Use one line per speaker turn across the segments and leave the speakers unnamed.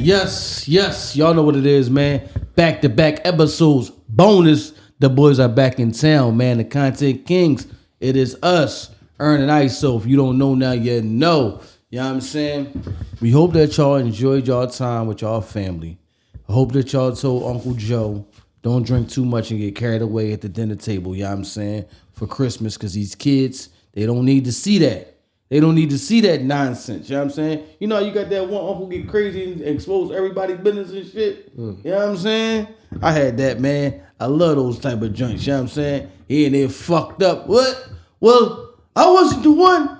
Yes, y'all know what it is, man. Back-to-back episodes, bonus. The boys are back in town, man. The content kings. It is us, Ern and Iso. If you don't know now, you know. You know what I'm saying? We hope that y'all enjoyed y'all time with y'all family. I hope that y'all told Uncle Joe, don't drink too much and get carried away at the dinner table, you know what I'm saying, for Christmas, because these kids, they don't need to see that. They don't need to see that nonsense, you know what I'm saying? You know, you got that one uncle get crazy and expose everybody's business and shit. You know what I'm saying? I had that, man. I love those type of joints, you know what I'm saying? He and they fucked up. What? Well, I wasn't the one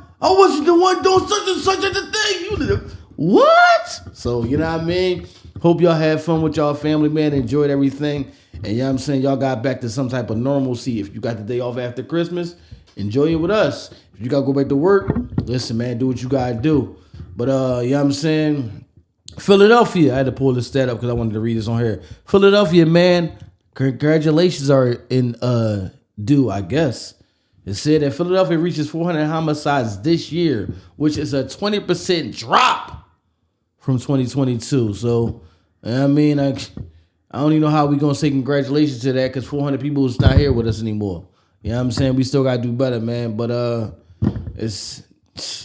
doing such and such a thing. You did it. What? So, you know what I mean? Hope y'all had fun with y'all family, man. Enjoyed everything. And you know what I'm saying? Y'all got back to some type of normalcy. If you got the day off after Christmas, enjoy it with us. If you got to go back to work, listen, man, do what you got to do. But, you know what I'm saying? Philadelphia. I had to pull this stat up because I wanted to read this on here. Philadelphia, man, congratulations are in due, I guess. It said that Philadelphia reaches 400 homicides this year, which is a 20% drop from 2022. So, I mean, I don't even know how we going to say congratulations to that because 400 people is not here with us anymore. You know what I'm saying? We still got to do better, man. But it's,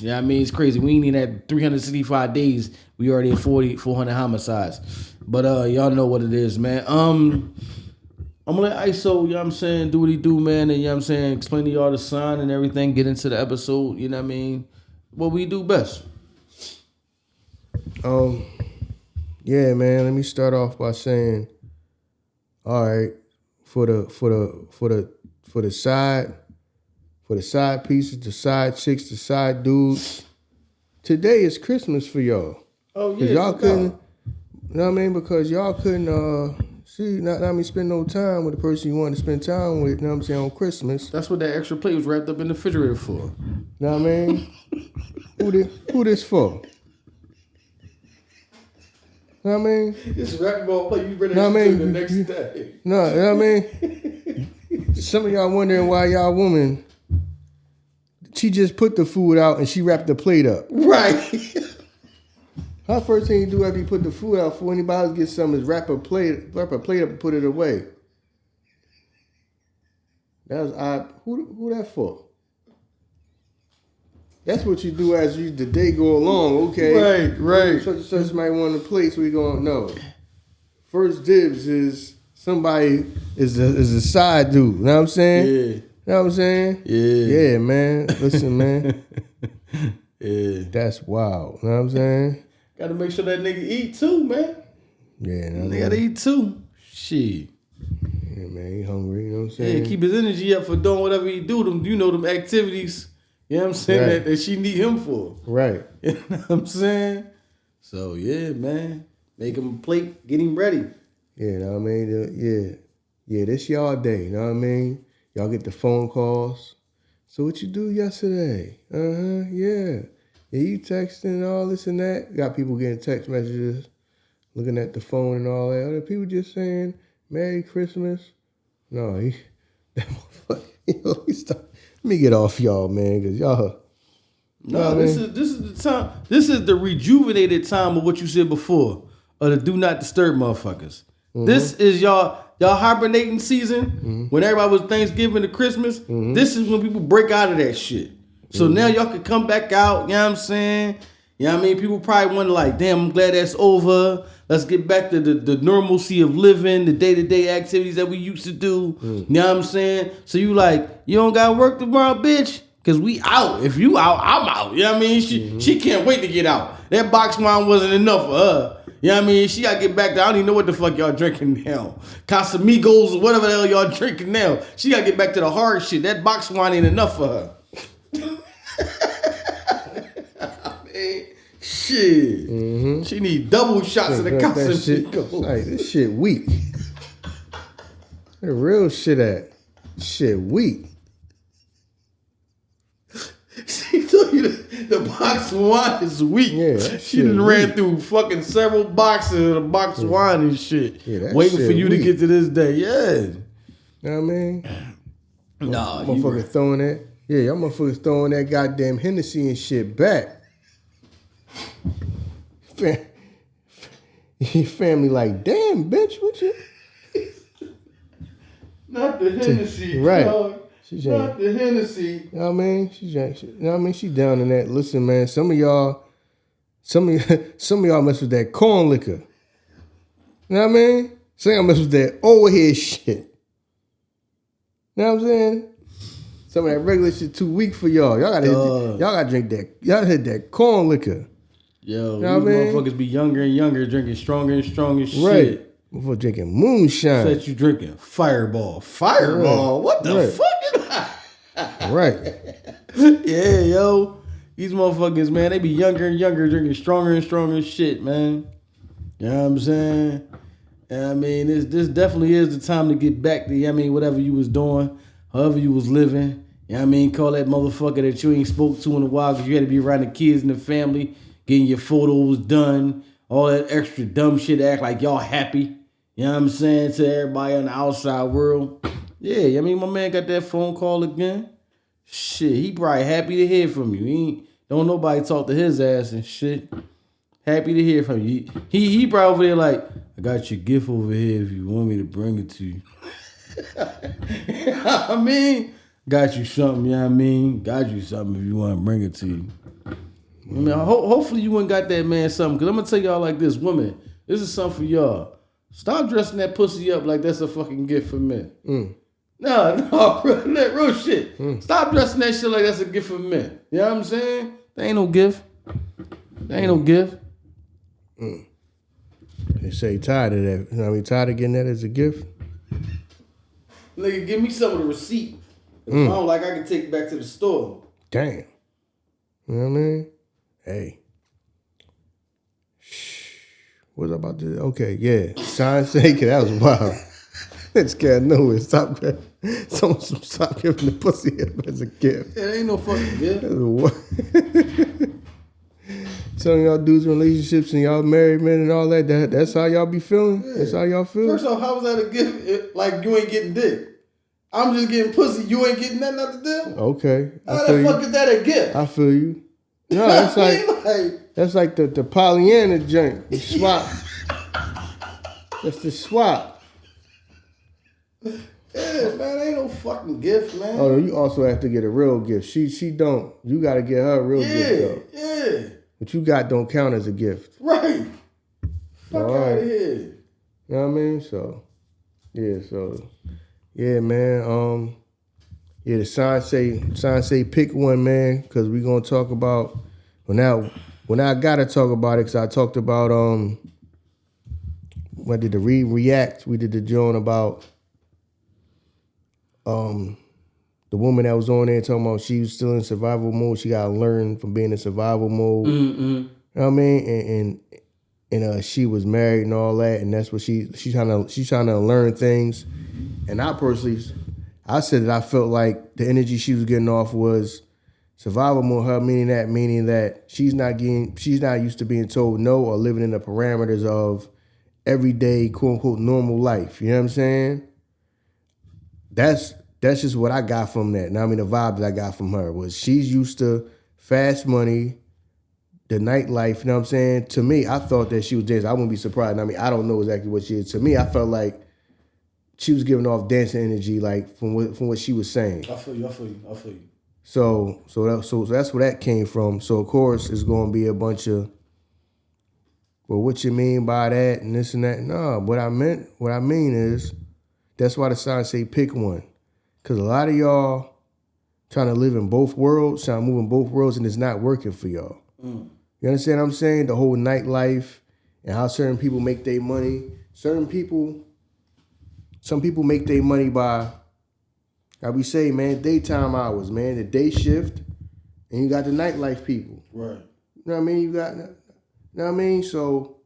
you know what I mean? It's crazy. We ain't even at 365 days. We already at 400 homicides. But y'all know what it is, man. I'm going to let Iso, you know what I'm saying, do what he do, man. And, you know what I'm saying, explain to y'all the sign and everything. Get into the episode, you know what I mean? What we do best.
Yeah, man. Let me start off by saying, all right, for the side pieces, the side chicks, the side dudes. Today is Christmas for y'all.
Oh yeah,
y'all couldn't. You know what I mean? Because y'all couldn't spend no time with the person you wanted to spend time with. You know what I'm saying, on Christmas.
That's what that extra plate was wrapped up in the refrigerator for.
You know what I mean? Who this for? You know what I mean?
This wrapped ball plate, you ready to the next day.
No, you know what I mean? Some of y'all wondering why y'all woman, she just put the food out and she wrapped the plate up.
Right.
Her first thing you do after you put the food out for anybody else get something is wrap a plate up and put it away. That was odd. Who that for? That's what you do as the day go along, okay?
Right.
Such and such might want a plate, so we going, no. First dibs is somebody is a side dude, you know what I'm saying?
Yeah.
You know what I'm saying? Yeah, man. Listen, man.
Yeah.
That's wild. You know what I'm saying?
Gotta make sure that nigga eat too, man.
Yeah,
they gotta eat too. Shit.
Yeah, man, he hungry, you know what I'm saying?
Yeah, keep his energy up for doing whatever he do, them activities, you know what I'm saying,
right.
that she need him for.
Right.
You know what I'm saying? So, yeah, man. Make him a plate, get him ready.
Yeah, you know what I mean? Yeah, this y'all day, you know what I mean? Y'all get the phone calls. So what you do yesterday? Yeah. Yeah, you texting and all this and that. Got people getting text messages, looking at the phone and all that. Other people just saying, Merry Christmas. No, that motherfucker, let me get off y'all, man, because y'all.
No, this is the time. This is the rejuvenated time of what you said before, of the do not disturb motherfuckers. Mm-hmm. This is y'all hibernating season, when everybody was Thanksgiving to Christmas. Mm-hmm. This is when people break out of that shit. So now y'all can come back out, you know what I'm saying? You know what I mean? People probably wonder like, damn, I'm glad that's over. Let's get back to the normalcy of living, the day-to-day activities that we used to do. You know what I'm saying? So you like, you don't got to work tomorrow, bitch? Because we out. If you out, I'm out. You know what I mean? She can't wait to get out. That box wine wasn't enough for her. You know what I mean? She got to get back to, I don't even know what the fuck y'all drinking now. Casamigos or whatever the hell y'all drinking now. She got to get back to the hard shit. That box wine ain't enough for her. Shit. Mm-hmm. She need double shots of the Casamigos.
Like, this shit weak. Where the real shit at? Shit weak.
She told you the box of wine is weak.
Yeah,
she done ran through fucking several boxes of the box of wine and shit.
Yeah,
waiting for you to get to this day. Yeah.
You know what I mean?
Nah,
motherfuckers throwing that. Yeah, y'all motherfuckers throwing that goddamn Hennessy and shit back. Your family like, damn, bitch, what you?
Not the Hennessy,
right.
dog. Not the Hennessy.
You know what I mean? You know what I mean? She down in that. Listen, man, some of y'all mess with that corn liquor. You know what I mean? Some of y'all mess with that overhead shit. You know what I'm saying? Some of that regular shit too weak for y'all. Y'all gotta drink that. Y'all hit that corn liquor.
Yo, you know these motherfuckers be younger and younger, drinking stronger and stronger shit.
Right. Before drinking moonshine.
Said you drinking Fireball. Fireball? Right. What the fuck?
Right.
Yeah, yo. These motherfuckers, man, they be younger and younger, drinking stronger and stronger shit, man. You know what I'm saying? And I mean, this definitely is the time to get back to, whatever you was doing, however you was living. You know what I mean? Call that motherfucker that you ain't spoke to in a while because you had to be around the kids and the family, getting your photos done, all that extra dumb shit to act like y'all happy. You know what I'm saying? To everybody in the outside world. Yeah, my man got that phone call again. Shit, he probably happy to hear from you. Don't nobody talk to his ass and shit. Happy to hear from you. He probably over there like, I got your gift over here if you want me to bring it to you. You know what I mean? Got you something, you know what I mean? Got you something if you want to bring it to you. Hopefully you ain't got that man something. Because I'm going to tell y'all like this, women, this is something for y'all. Stop dressing that pussy up like that's a fucking gift for men. No, real shit. Stop dressing that shit like that's a gift for men. You know what I'm saying? That ain't no gift.
They say tired of that. You know what I mean? Tired of getting that as a gift?
Nigga, give me some of the receipt. If I don't like, I can take it back to the store.
Damn. You know what I mean? Hey. What was I about to... Okay, yeah. Sign say, that was wild. This guy nowhere. Stop giving the pussy up as a gift.
It ain't no fucking gift.
Some of y'all dudes in relationships and y'all married men and all that, that's how y'all be feeling? Yeah. That's how y'all feel?
First off, how was that a gift? Like, you ain't getting dick. I'm just getting pussy. You ain't getting nothing out the deal?
Okay.
How the fuck is that a gift?
I feel you. No, that's that's like the Pollyanna joint. The swap. That's the swap.
Yeah, man, ain't no fucking gift, man.
Oh, you also have to get a real gift. She don't. You got to get her a real gift, though.
Yeah.
What you got don't count as a gift.
Right. Fuck out of here.
You know what I mean? Yeah, man. Yeah, the sign say pick one, man, because we're going to talk about, when I got to talk about it, because I talked about, what did the react? We did the joint about, the woman that was on there talking about she was still in survival mode. She got to learn from being in survival mode.
Mm-hmm.
You know what I mean? And she was married and all that, and that's what she's trying to learn things. And I said that I felt like the energy she was getting off was survival mode. Her meaning that she's not used to being told no or living in the parameters of everyday quote unquote normal life. You know what I'm saying? That's just what I got from that. Now, I mean, the vibe that I got from her was she's used to fast money, the nightlife. You know what I'm saying? To me, I thought that she was dancing. I wouldn't be surprised. I mean, I don't know exactly what she is. To me, I felt like she was giving off dancing energy, like from what she was saying.
I feel you.
So that's where that came from. So of course it's going to be a bunch of, well, what you mean by that and this and that? No, what I mean is, that's why the sign say pick one, because a lot of y'all trying to live in both worlds, trying to move in both worlds, and it's not working for y'all. You understand what I'm saying? The whole nightlife and how certain people make their money. Some people make their money by, like we say, man, daytime hours, man, the day shift, and you got the nightlife people.
Right.
You know what I mean? You know what I mean? So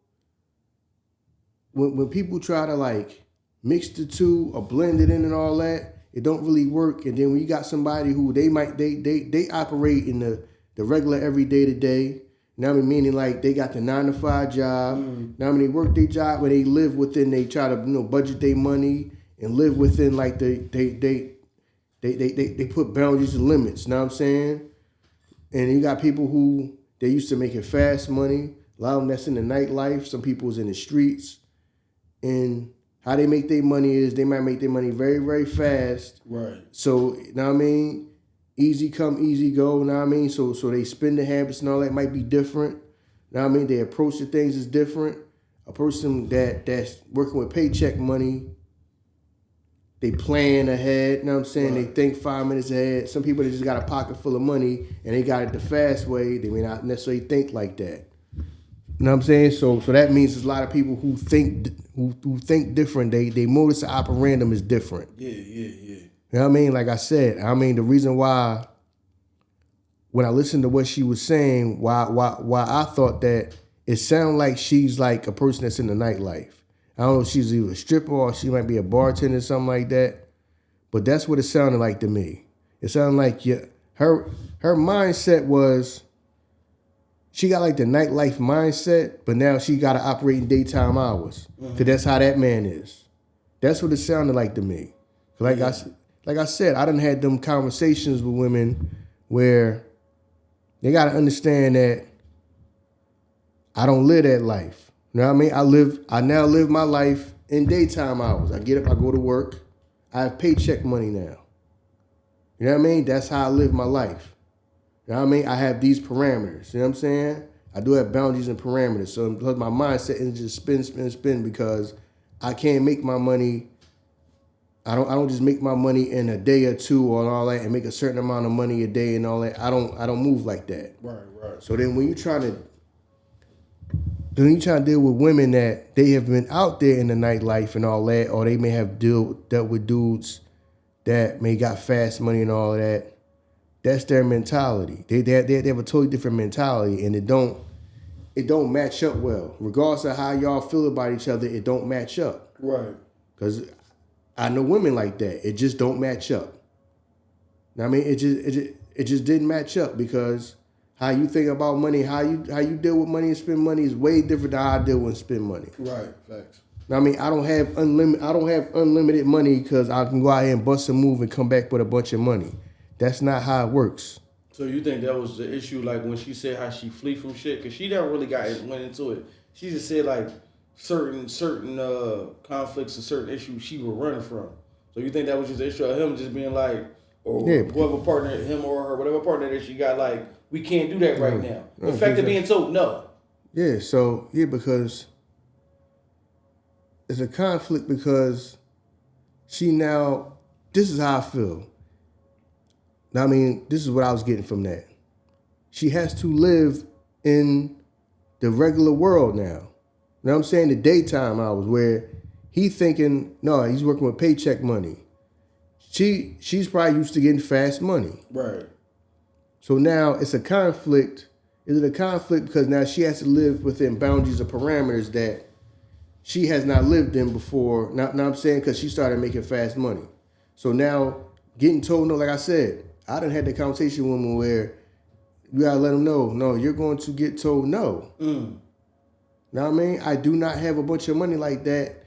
when people try to like mix the two or blend it in and all that, it don't really work. And then when you got somebody who they operate in the regular everyday to day, you know what I mean? Meaning like they got the 9-to-5 job. You know what I mean? They work their job, but they live within, they try to, budget their money and live within like they put boundaries and limits, you know what I'm saying? And you got people who, they used to making fast money, A lot of them that's in the nightlife. Some people's in the streets. And how they make their money is they might make their money very, very fast.
Right.
So, you know what I mean? Easy come, easy go, you know what I mean? So they spending habits and all that might be different. You know what I mean? They approach the things is different. A person that's working with paycheck money, they plan ahead, you know what I'm saying? Right. They think 5 minutes ahead. Some people that just got a pocket full of money and they got it the fast way, they may not necessarily think like that. You know what I'm saying? So that means there's a lot of people who think different. They modus operandum is different.
Yeah.
You know what I mean? Like I said, the reason why when I listened to what she was saying, why I thought that it sounded like she's like a person that's in the nightlife. I don't know if she's either a stripper or she might be a bartender or something like that. But that's what it sounded like to me. It sounded like her mindset was she got like the nightlife mindset, but now she got to operate in daytime hours. Because that's how that man is. That's what it sounded like to me. Like I said, I done had them conversations with women where they got to understand that I don't live that life. You know what I mean? I now live my life in daytime hours. I get up, I go to work. I have paycheck money now. You know what I mean? That's how I live my life. You know what I mean? I have these parameters. You know what I'm saying? I do have boundaries and parameters. So because my mindset is just spin because I can't make my money. I don't just make my money in a day or two or all that and make a certain amount of money a day and all that. I don't move like that.
Right.
So then when you try to deal with women that they have been out there in the nightlife and all that, or they may have dealt with dudes that may got fast money and all that, that's their mentality. They have a totally different mentality, and it don't match up well. Regardless of how y'all feel about each other, it don't match up.
Right.
Because I know women like that. It just don't match up. I mean, it just didn't match up because how you think about money, how you deal with money and spend money is way different than how I deal with and spend money.
Right. Facts.
I mean, I don't have unlimited money because I can go out here and bust a move and come back with a bunch of money. That's not how it works.
So you think that was the issue, like when she said how she flee from shit? Because she never really went into it. She just said like certain conflicts and certain issues she was running from. So you think that was just the issue of him just being like, or whoever partner, him or her, whatever partner that she got, like, we can't do that right now. The fact of being told no. Yeah,
so, because it's a conflict because this is how I feel. I mean, this is what I was getting from that. She has to live in the regular world now. You know what I'm saying? The daytime hours where he's working with paycheck money. She's probably used to getting fast money.
Right. So
now it's a conflict. Is it a conflict because now she has to live within boundaries or parameters that she has not lived in before? Now I'm saying because she started making fast money. So now getting told no, like I said, I done had the conversation with women where you gotta let them know, no, you're going to get told no. Know what I mean? I do not have a bunch of money like that.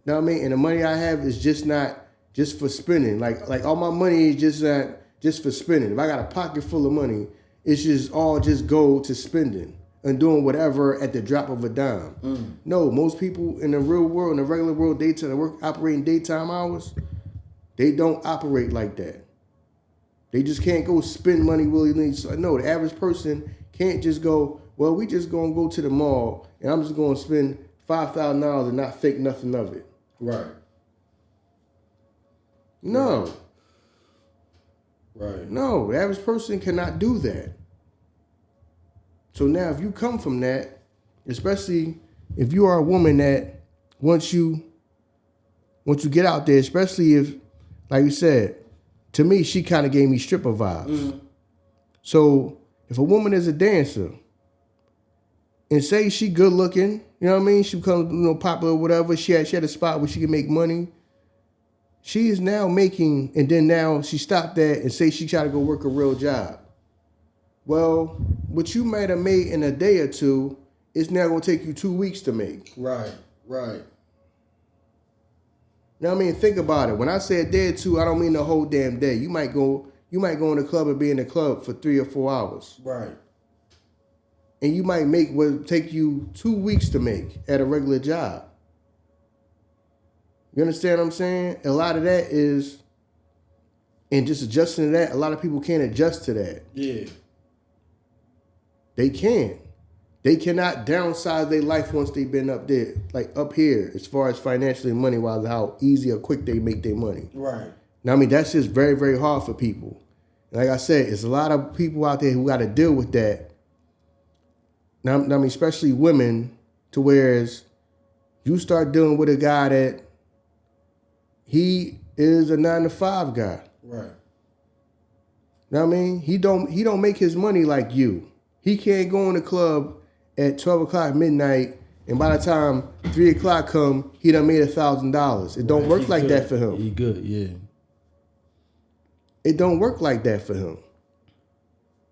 Know what I mean? And the money I have is just not just for spending. Like all my money is just not just for spending. If I got a pocket full of money, it's just all just go to spending and doing whatever at the drop of a dime. No, most people in the real world, in the regular world, operating daytime hours, they don't operate like that. They just can't go spend money willy-nilly. So, no, the average person can't just go, well, we just going to go to the mall and I'm just going to spend $5,000 and not think nothing of it.
Right.
No.
Right.
No, the average person cannot do that. So now if you come from that, especially if you are a woman that once you get out there, especially if, like you said, to me, she kind of gave me stripper vibes. So if a woman is a dancer and say she good looking, you know what I mean? She becomes popular or whatever. She had a spot where she can make money. She is now making, and then now she stopped that and say she tried to go work a real job. Well, what you might have made in a day or two, it's now going to take you 2 weeks to make.
Right.
You know what I mean? Think about it. When I say a day or two, I don't mean the whole damn day. You might go in the club and be in the club for 3 or 4 hours.
Right.
and you might make what would take you 2 weeks to make at a regular job. You understand what I'm saying? A lot of that is, and just adjusting to that, a lot of people can't adjust to that.
Yeah.
They can't. They cannot downsize their life once they've been up there, like up here, as far as financially and money-wise, how easy or quick they make their money.
Right.
Now, I mean, that's just very, very hard for people. Like I said, it's a lot of people out there who got to deal with that. Now, I mean, especially women, to whereas you start dealing with a guy that he is a 9-to-5 guy.
Right.
Know what I mean? He don't make his money like you. He can't go in the club at 12 o'clock midnight, and by the time 3 o'clock come, he done made $1,000. It don't work like that for him.
He good, yeah.
It don't work like that for him.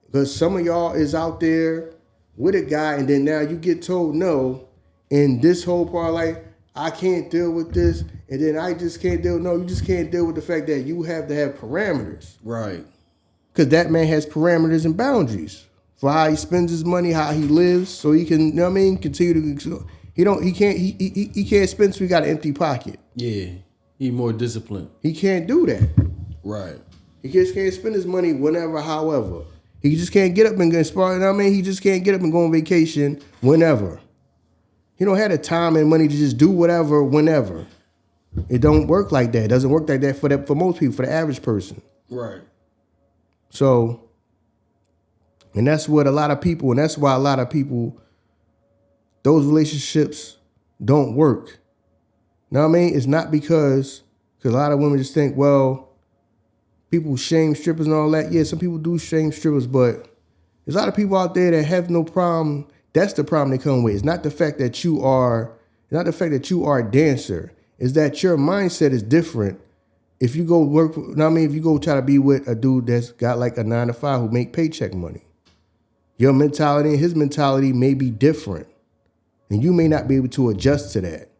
Because some of y'all is out there with a guy, and then now you get told no, and this whole part, like, I can't deal with this, and then I just can't deal. No, you just can't deal with the fact that you have to have parameters.
Right.
Because that man has parameters and boundaries for how he spends his money, how he lives, so he can, you know what I mean, continue to. He can't spend so he got an empty pocket.
Yeah. He more disciplined.
He can't do that.
Right.
He just can't spend his money whenever, however. He just can't get up and get spart. You know what I mean? He just can't get up and go on vacation whenever. He don't have the time and money to just do whatever whenever. It don't work like that. It doesn't work like that for most people, for the average person.
Right.
So, and that's what a lot of people, and that's why a lot of people, those relationships don't work. Know what I mean? It's not because a lot of women just think, well, people shame strippers and all that. Yeah, some people do shame strippers, but there's a lot of people out there that have no problem. That's the problem they come with. It's not the fact that you are a dancer. It's that your mindset is different. If you go work, you know what I mean? If you go try to be with a dude that's got like a 9-to-5 who make paycheck money, your mentality and his mentality may be different, and you may not be able to adjust to that.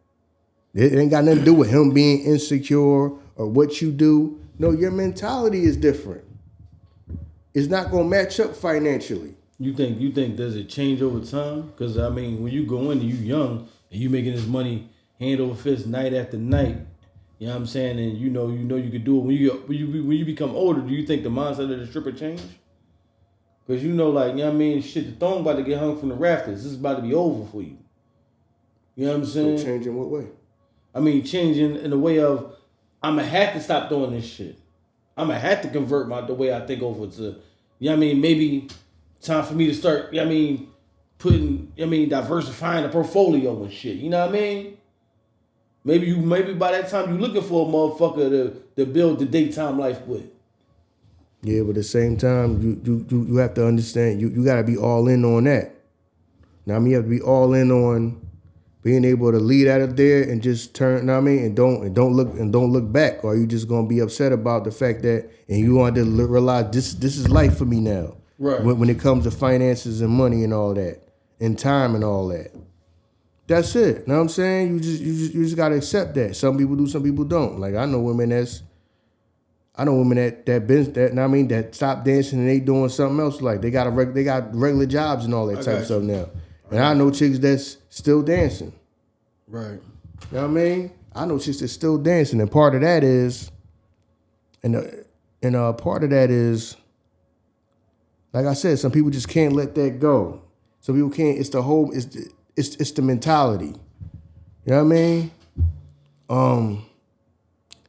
It ain't got nothing to do with him being insecure or what you do. No, your mentality is different. It's not gonna match up financially.
You think does it change over time? Because I mean, when you go in and you young and you making this money hand over fist night after night, you know what I'm saying, and you know you could do it when you become older. Do you think the mindset of the stripper change? Because you know, like, you know what I mean, shit, the thong about to get hung from the rafters. This is about to be over for you. You know what I'm saying?
So change in what way?
I mean, changing in the way of I'm gonna have to stop doing this shit. I'm gonna have to convert the way I think over to, you know what I mean, maybe time for me to start, you know what I mean, diversifying the portfolio and shit. You know what I mean? Maybe by that time you looking for a motherfucker to build the daytime life with.
Yeah, but at the same time, you have to understand, you gotta be all in on that. Now, I mean, you have to be all in on being able to lead out of there and just turn, you know what I mean, and don't look back, or you just gonna be upset about the fact that, and you want to realize this is life for me now.
Right.
When it comes to finances and money and all that, and time and all that. That's it. Know what I'm saying? You just gotta accept that. Some people do, some people don't. Like, I know women that know what I mean, that stop dancing and they doing something else. Like, they got regular jobs and all that type of stuff now. And I know chicks that's still dancing.
Right.
You know what I mean? I know chicks that's still dancing, and part of that is, part of that is, like I said, some people just can't let that go. Some people can't. It's the mentality. You know what I mean?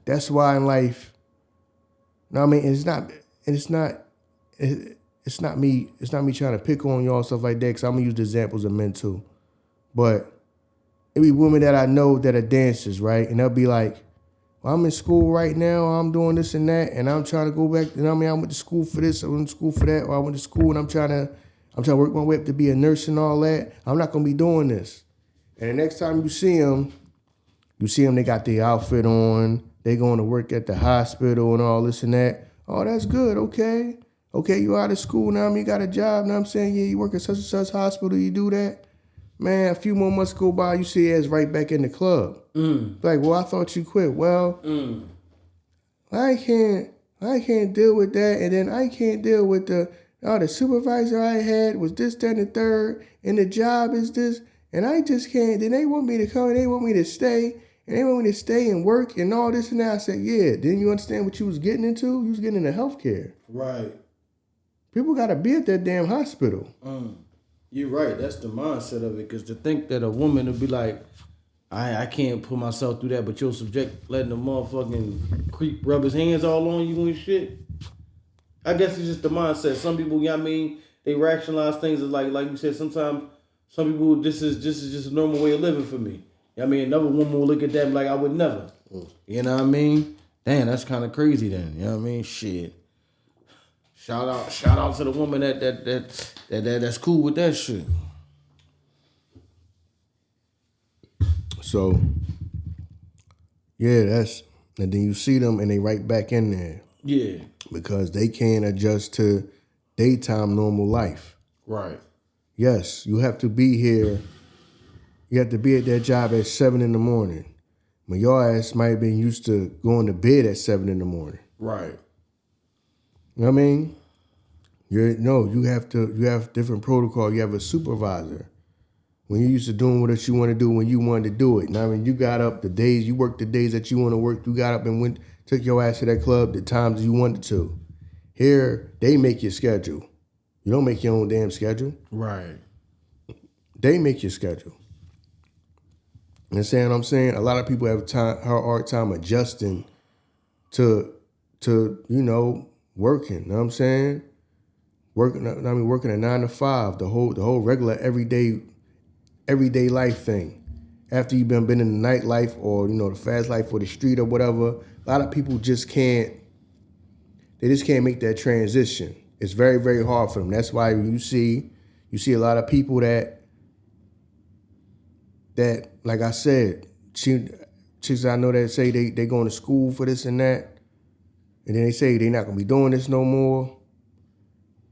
That's why in life, you know what I mean? It's not me trying to pick on y'all, stuff like that, because I'm going to use the examples of men too. But it be women that I know that are dancers, right? And they'll be like, well, I'm in school right now, I'm doing this and that, and I'm trying to go back, you know what I mean? I went to school for this, I went to school for that, or I went to school and I'm trying to work my way up to be a nurse and all that. I'm not going to be doing this. And the next time you see them, they got the outfit on, they going to work at the hospital and all this and that. Oh, that's good, okay. Okay, you out of school now, you got a job, know what I'm saying? Yeah, you work at such and such hospital, you do that. Man, a few more months go by, you see your ass right back in the club. Like, well, I thought you quit. Well, I can't deal with that, and then I can't deal with the, Oh, the supervisor I had was this, that, and the third, and the job is this, and I just can't. Then they want me to come, and they want me to stay, and they want me to stay and work and all this and that. I said, yeah. Didn't you understand what you was getting into? You was getting into healthcare.
Right.
People got to be at that damn hospital.
You're right. That's the mindset of it. Because to think that a woman would be like, I can't put myself through that, but you'll subject letting the motherfucking creep rub his hands all on you and shit. I guess it's just the mindset. Some people, you know what I mean, they rationalize things as like you said, sometimes some people, this is just a normal way of living for me. You know what I mean, another woman will look at that and be like, I would never. You know what I mean? Damn, that's kind of crazy then. You know what I mean? Shit. Shout out to the woman that's cool with that shit.
So, yeah, and then you see them and they right back in there.
Yeah.
Because they can't adjust to daytime normal life.
Right.
Yes, you have to be here. You have to be at that job at 7 in the morning. When your ass might have been used to going to bed at 7 in the morning.
Right.
You know what I mean? You have different protocol. You have a supervisor. When you're used to doing what you want to do when you wanted to do it. Now, I mean, you got up you worked the days that you want to work. You got up and took your ass to that club the times you wanted to. Here, they make your schedule. You don't make your own damn schedule.
Right.
They make your schedule. You understand what I'm saying? A lot of people have a hard time adjusting to working. You know what I'm saying? Working a 9 to 5, the whole regular everyday life thing. After you've been in the nightlife or the fast life or the street or whatever, a lot of people just can't make that transition. It's very, very hard for them. That's why you see a lot of people that like I said, chicks I know that say they going to school for this and that, and then they say they not gonna be doing this no more.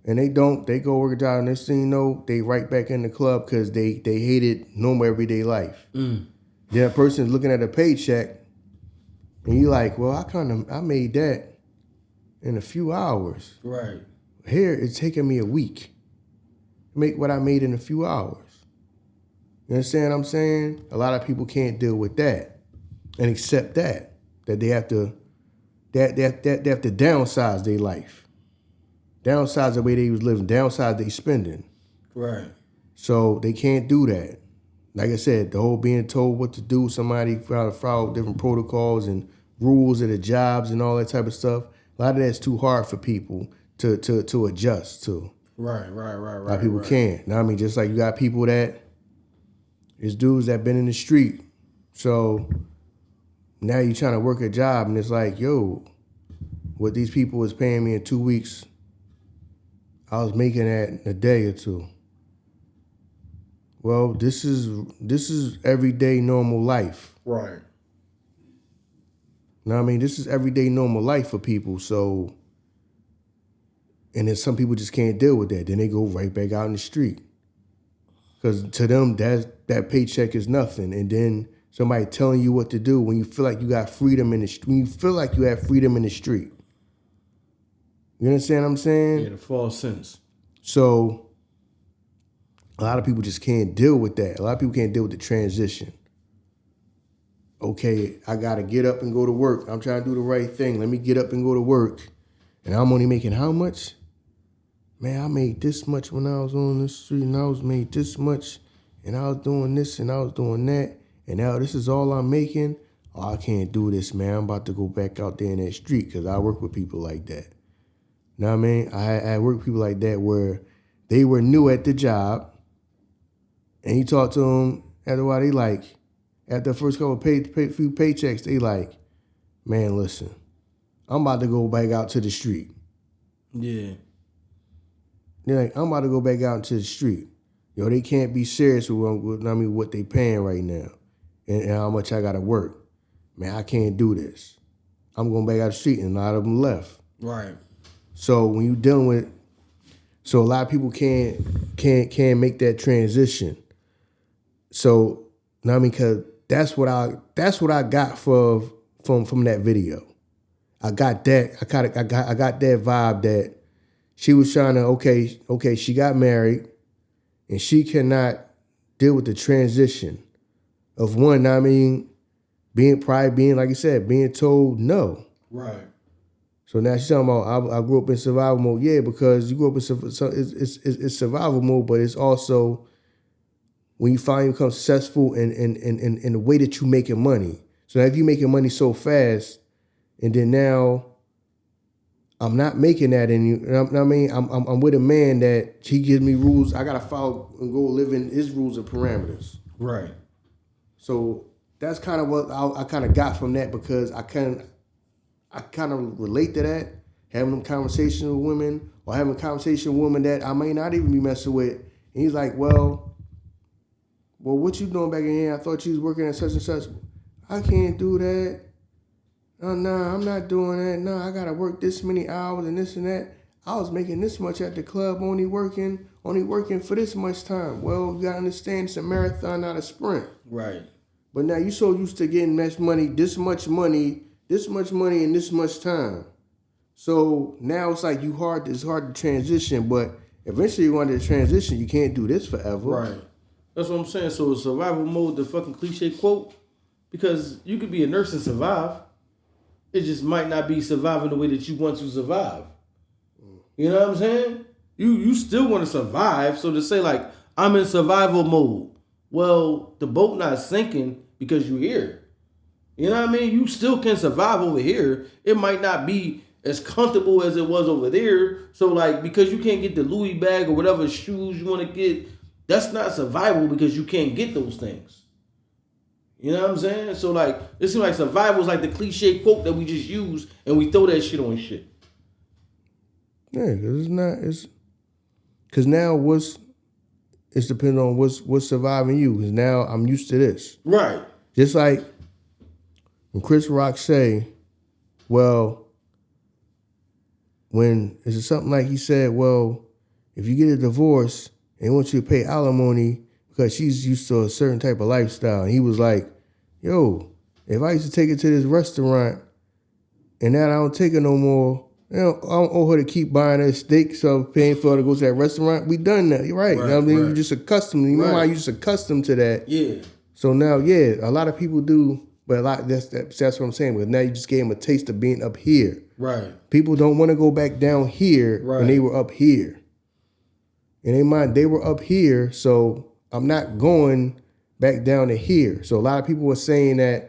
And they don't. They go work a job, and next thing you know, they right back in the club because they hated normal everyday life. Then a person's looking at a paycheck, and you're like, well, I made that in a few hours.
Right.
Here, it's taking me a week to make what I made in a few hours. You understand what I'm saying? A lot of people can't deal with that and accept that they have to downsize their life. Downsize the way they was living, downsize they spending.
Right.
So they can't do that. Like I said, the whole being told what to do, somebody follow different protocols and rules of the jobs and all that type of stuff. A lot of that's too hard for people to adjust to.
Right.
A lot of people can't. Now, I mean, just like you got people it's dudes that been in the street. So now you're trying to work a job and it's like, yo, what these people was paying me in 2 weeks, I was making that in a day or two. Well, this is everyday normal life.
Right.
Now, I mean, this is everyday normal life for people. So, and then some people just can't deal with that. Then they go right back out in the street. Because to them, that paycheck is nothing. And then somebody telling you what to do when you feel like you got freedom in the street. When you feel like you have freedom in the street. You understand what I'm saying?
Yeah, the false sense.
So a lot of people just can't deal with that. A lot of people can't deal with the transition. Okay, I got to get up and go to work. I'm trying to do the right thing. Let me get up and go to work. And I'm only making how much? Man, I made this much when I was on the street, and I was made this much, and I was doing this, and I was doing that, and now this is all I'm making. Oh, I can't do this, man. I'm about to go back out there in that street because I work with people like that. Know what I mean? I work with people like that where they were new at the job, and you talk to them after a while, they like, after the first couple of few paychecks, they like, man, listen, I'm about to go back out to the street.
Yeah.
They're like, I'm about to go back out into the street. Yo, they can't be serious with what they paying right now and how much I got to work. Man, I can't do this. I'm going back out the street, and a lot of them left.
Right.
So when you dealing with, so a lot of people can't make that transition. So, I mean, because that's what I got from that video. I got that. I got that vibe that she was trying to, okay, she got married and she cannot deal with the transition of one, I mean, being like you said, being told no.
Right.
So now she's talking about I grew up in survival mode. Yeah, because you grew up in it's survival mode, but it's also when you finally become successful in the way that you making money. So now if you making money so fast, and then now I'm not making that I mean, I'm with a man that he gives me rules. I gotta follow and go live in his rules and parameters.
Right.
So that's kind of what I kind of got from that, because I kind of relate to that, having them conversations with women, or having a conversation with women that I may not even be messing with. And he's like, well, what you doing back in here? I thought you was working at such and such. I can't do that. Oh, no, I'm not doing that. No, I got to work this many hours and this and that. I was making this much at the club, only working for this much time. Well, you got to understand it's a marathon, not a sprint.
Right.
But now you so used to getting this much money, in this much time. So now it's like it's hard to transition, but eventually you want to transition, you can't do this forever.
Right. That's what I'm saying. So survival mode, the fucking cliche quote, because you could be a nurse and survive. It just might not be surviving the way that you want to survive. You know what I'm saying? You still want to survive. So to say like, I'm in survival mode. Well, the boat not sinking because you're here. You know what I mean? You still can survive over here. It might not be as comfortable as it was over there. So like, because you can't get the Louis bag or whatever shoes you want to get, that's not survival because you can't get those things. You know what I'm saying? So like, it seems like survival is like the cliche quote that we just use and we throw that shit on shit.
Yeah, because now it's depending on what's surviving you. Because now I'm used to this.
Right.
Just like when Chris Rock say, well, when is it something like he said, well, if you get a divorce and they want you to pay alimony because she's used to a certain type of lifestyle. And he was like, yo, if I used to take her to this restaurant and now I don't take her no more, I don't owe her to keep buying her steak, so paying for her to go to that restaurant. We done that. You're right. You know what I mean? You're just accustomed. You know how you're just accustomed to that.
Yeah.
So now, a lot of people do, but that's what I'm saying. But now you just gave them a taste of being up here.
Right.
People don't want to go back down here when they were up here. In their mind, they were up here, so I'm not going back down to here. So a lot of people were saying that,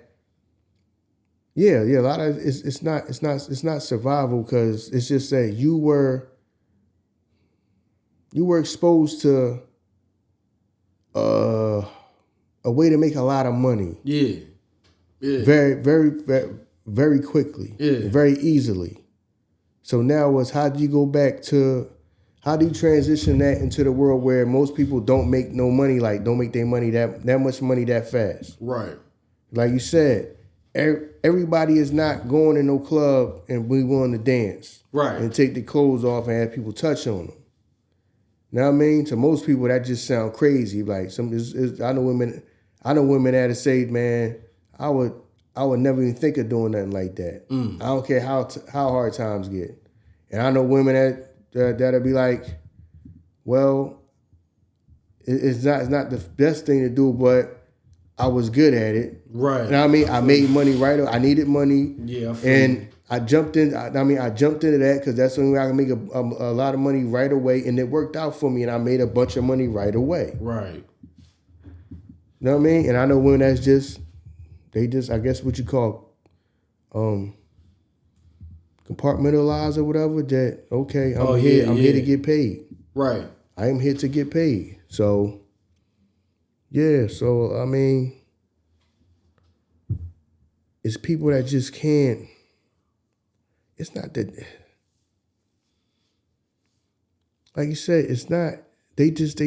a lot of it's not survival, because it's just that you were exposed to a way to make a lot of money.
Yeah.
Very, very, very, very quickly.
Yeah.
Very easily. So now how do you transition that into the world where most people don't make no money, like don't make their money that much money that fast?
Right.
Like you said, everybody is not going to no club and we willing to dance.
Right.
And take their clothes off and have people touch on them. You know what I mean? To most people, that just sound crazy. Like I know women that say, man, I would never even think of doing nothing like that. I don't care how hard times get. And I know women that'll be like, well, it's not the best thing to do, but I was good at it.
Right.
You know what I mean? I made money right away. I needed money.
Yeah.
And I jumped into that because that's the only way I can make a lot of money right away. And it worked out for me, and I made a bunch of money right away.
Right.
You know what I mean? And I know women that's I guess what you call compartmentalize or whatever, that, okay, I'm here to get paid.
Right.
I am here to get paid. So, I mean, it's people that just can't, it's not that, like you said, it's not, they just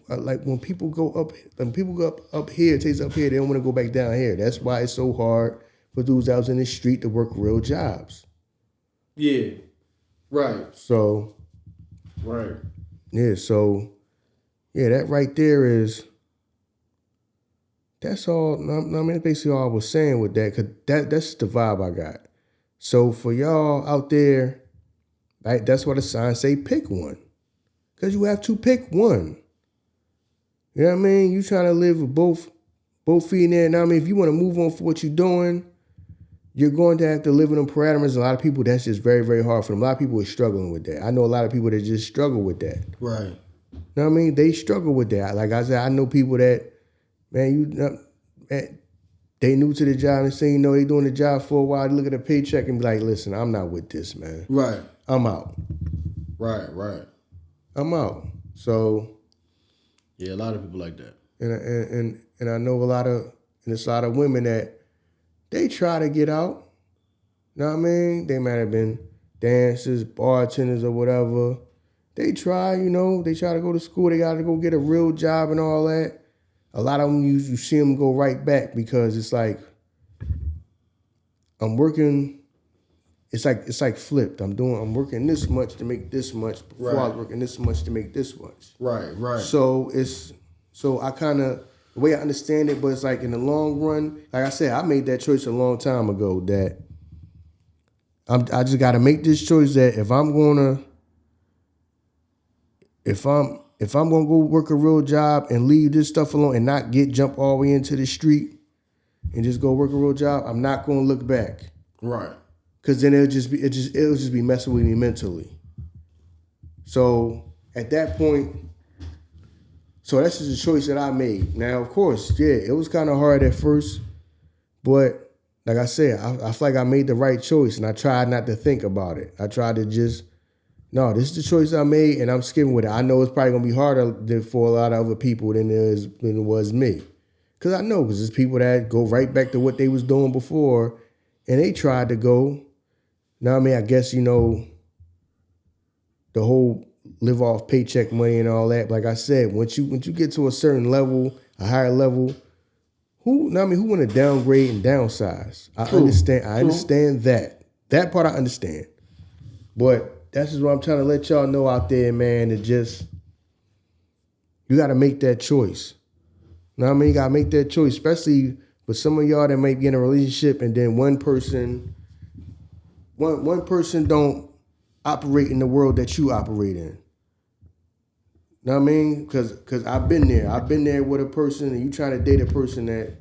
like when people go up here, takes up here, they don't want to go back down here. That's why it's so hard for dudes out in the street to work real jobs.
Yeah. Right.
So.
Right.
Yeah, so, that right there that's all, I mean, that's basically all I was saying with that, because that's the vibe I got. So for y'all out there Like that's why the signs say pick one. Because you have to pick one. You know what I mean? You trying to live with both feet in there. Now, I mean, if you want to move on for what you're doing, you're going to have to live in them parameters. A lot of people, that's just very, very hard for them. A lot of people are struggling with that. I know a lot of people that just struggle with that.
Right.
You know what I mean? They struggle with that. Like I said, I know people that, man, they new to the job and say, you know, they doing the job for a while. They look at a paycheck and be like, listen, I'm not with this, man.
Right.
I'm out.
Right.
I'm out. So
yeah, a lot of people like that.
And I know there's a lot of women that they try to get out. You know what I mean? They might have been dancers, bartenders, or whatever. They try, they try to go to school. They got to go get a real job and all that. A lot of them, you see them go right back because it's like, I'm working. It's like flipped. I'm working this much to make this much before I was working this much to make this much.
Right.
So I kind of, the way I understand it, but it's like in the long run, like I said, I made that choice a long time ago that I just got to make this choice that if I'm gonna go work a real job and leave this stuff alone and not jump all the way into the street and just go work a real job, I'm not gonna look back.
Right.
Cause then it'll just be messing with me mentally. So at that point, so that's just a choice that I made. Now, of course, yeah, it was kind of hard at first, but like I said, I feel like I made the right choice, and I tried not to think about it. I tried to just, no, this is the choice I made, and I'm skipping with it. I know it's probably gonna be harder for a lot of other people than it was me, because there's people that go right back to what they was doing before, and they tried to go. Now, I mean, I guess the whole live off paycheck money and all that. Like I said, once you get to a certain level, a higher level, who want to downgrade and downsize? I understand that. That part I understand. But that's just what I'm trying to let y'all know out there, man, that just, you got to make that choice. You know what I mean? You got to make that choice, especially for some of y'all that might be in a relationship and then one person don't operate in the world that you operate in. Know what I mean? Because I've been there. I've been there with a person and you trying to date a person that,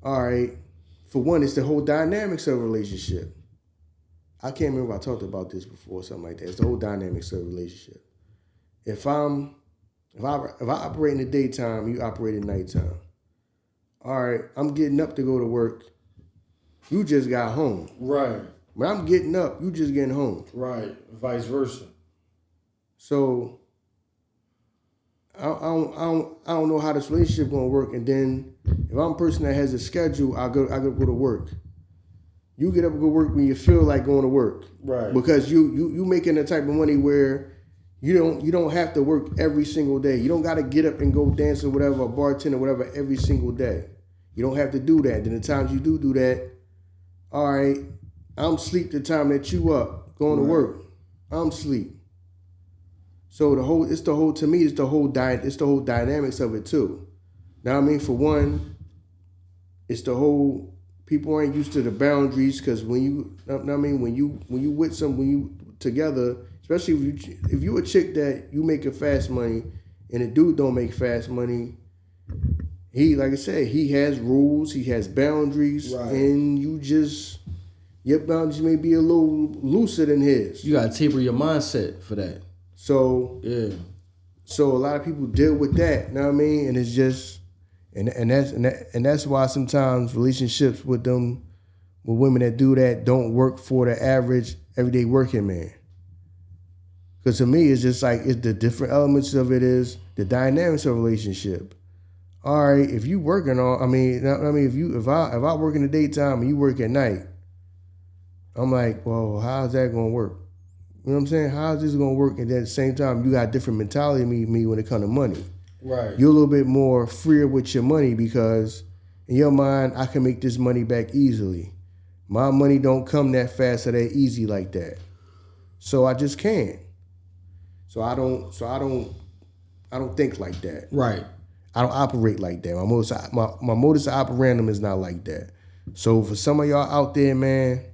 all right, for one, it's the whole dynamics of a relationship. I can't remember if I talked about this before or something like that. It's the whole dynamics of a relationship. If I operate in the daytime, you operate at nighttime. All right, I'm getting up to go to work. You just got home.
Right.
When I'm getting up, you just getting home.
Right. Vice versa.
So I don't know how this relationship gonna work. And then if I'm a person that has a schedule, I go to work. You get up and go work when you feel like going to work.
Right.
Because you making the type of money where you don't have to work every single day. You don't got to get up and go dance or whatever, or bartend or whatever every single day. You don't have to do that. Then the times you do that, all right, I'm sleep the time that you up going to work. I'm sleep. So it's the whole dynamics of it too. Now I mean, for one, it's the whole, people aren't used to the boundaries, because when you together, especially if you a chick that you making fast money and a dude don't make fast money, he, like I said, he has rules, he has boundaries, right. And your boundaries may be a little looser than his.
You gotta taper your mindset for that.
So yeah. So a lot of people deal with that, you know what I mean? And it's just, and that's why sometimes relationships with women that do that don't work for the average everyday working man. Because to me, it's just like, it's the different elements of it is the dynamics of a relationship. All right, if you working on, if I work in the daytime and you work at night, I'm like, well, how's that gonna work? You know what I'm saying? How's this gonna work? And then at the same time, you got a different mentality than me when it comes to money.
Right.
You're a little bit more freer with your money because in your mind, I can make this money back easily. My money don't come that fast or that easy like that. So I just can't. So I don't think like that.
Right.
I don't operate like that. My modus operandum is not like that. So for some of y'all out there, man,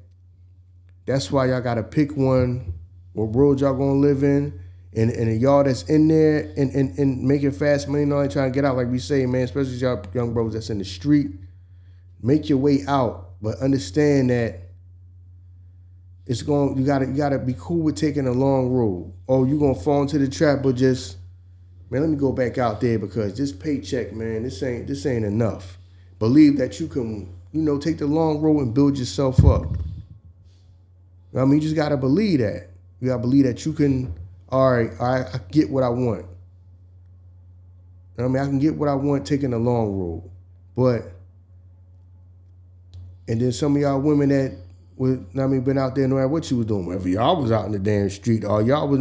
That's why y'all gotta pick one, what world y'all gonna live in. And y'all that's in there and making fast money and all that, trying to get out, like we say, man, especially y'all young brothers that's in the street, make your way out, but understand that you gotta be cool with taking a long road. Oh, you gonna fall into the trap, but just, man, let me go back out there because this paycheck, man, this ain't enough. Believe that you can, take the long road and build yourself up. I mean, you just gotta believe that. You gotta believe that you can. All right, I get what I want. I mean, I can get what I want taking the long road. And then some of y'all women that been out there no matter what you was doing. Whether y'all was out in the damn street or y'all was,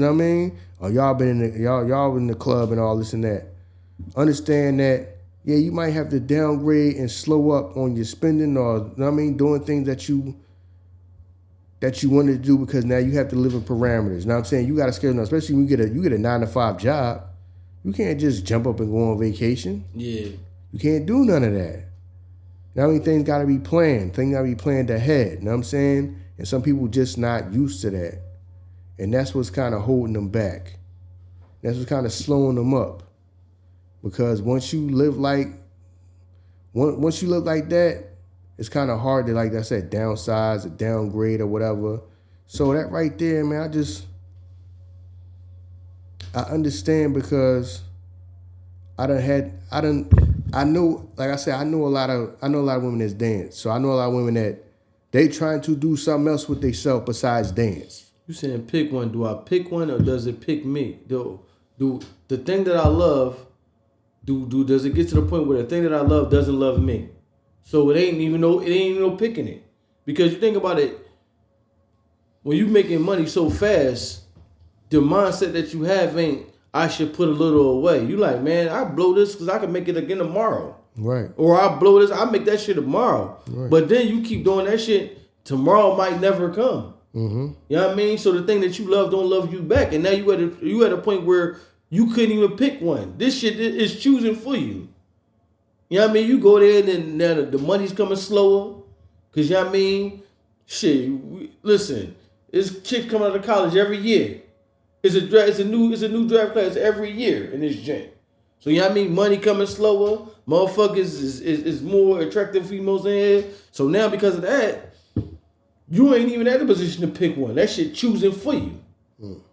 or y'all been in y'all in the club and all this and that. Understand that, yeah, you might have to downgrade and slow up on your spending or, doing things that you wanted to do because now you have to live in parameters. You know what I'm saying? You got to schedule, especially when you get a 9-to-5 job. You can't just jump up and go on vacation.
Yeah.
You can't do none of that. Now, things got to be planned. Things got to be planned ahead. You know what I'm saying? And some people just not used to that. And that's what's kind of holding them back. That's what's kind of slowing them up. Because once you live like that, it's kind of hard to, like I said, downsize or downgrade or whatever. So that right there, man, I understand because I know a lot of women that's dance. So I know a lot of women that they trying to do something else with themselves besides dance.
You saying pick one. Do I pick one or does it pick me? Do the thing that I love, does it get to the point where the thing that I love doesn't love me? So it ain't even no picking it. Because you think about it, when you making money so fast, the mindset that you have ain't, I should put a little away. You like, man, I blow this because I can make it again tomorrow.
Right.
Or I blow this, I make that shit tomorrow.
Right.
But then you keep doing that shit, tomorrow might never come.
Mm-hmm.
You know what I mean? So the thing that you love don't love you back. And now you at a point where you couldn't even pick one. This shit is choosing for you. You know what I mean? You go there and then now the money's coming slower. Cause you know what I mean? Shit, listen, it's chicks coming out of college every year. It's a new draft class every year in this gym. So you know what I mean? Money coming slower. Motherfuckers is more attractive females in here. So now because of that, you ain't even at the position to pick one. That shit choosing for you. You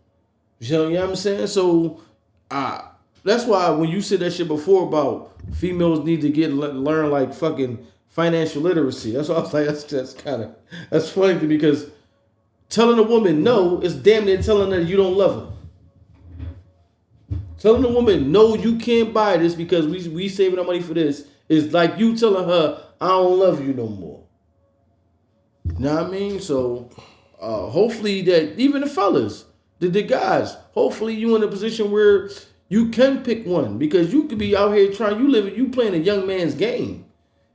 know what I'm saying? So that's why when you said that shit before about females need to learn like fucking financial literacy, that's why I was like, that's funny to me because telling a woman no is damn near telling her you don't love her. Telling a woman no, you can't buy this because we saving our money for this is like you telling her I don't love you no more. You know what I mean? So hopefully that even the fellas, the guys, hopefully you in a position where you can pick one because you could be out here you playing a young man's game.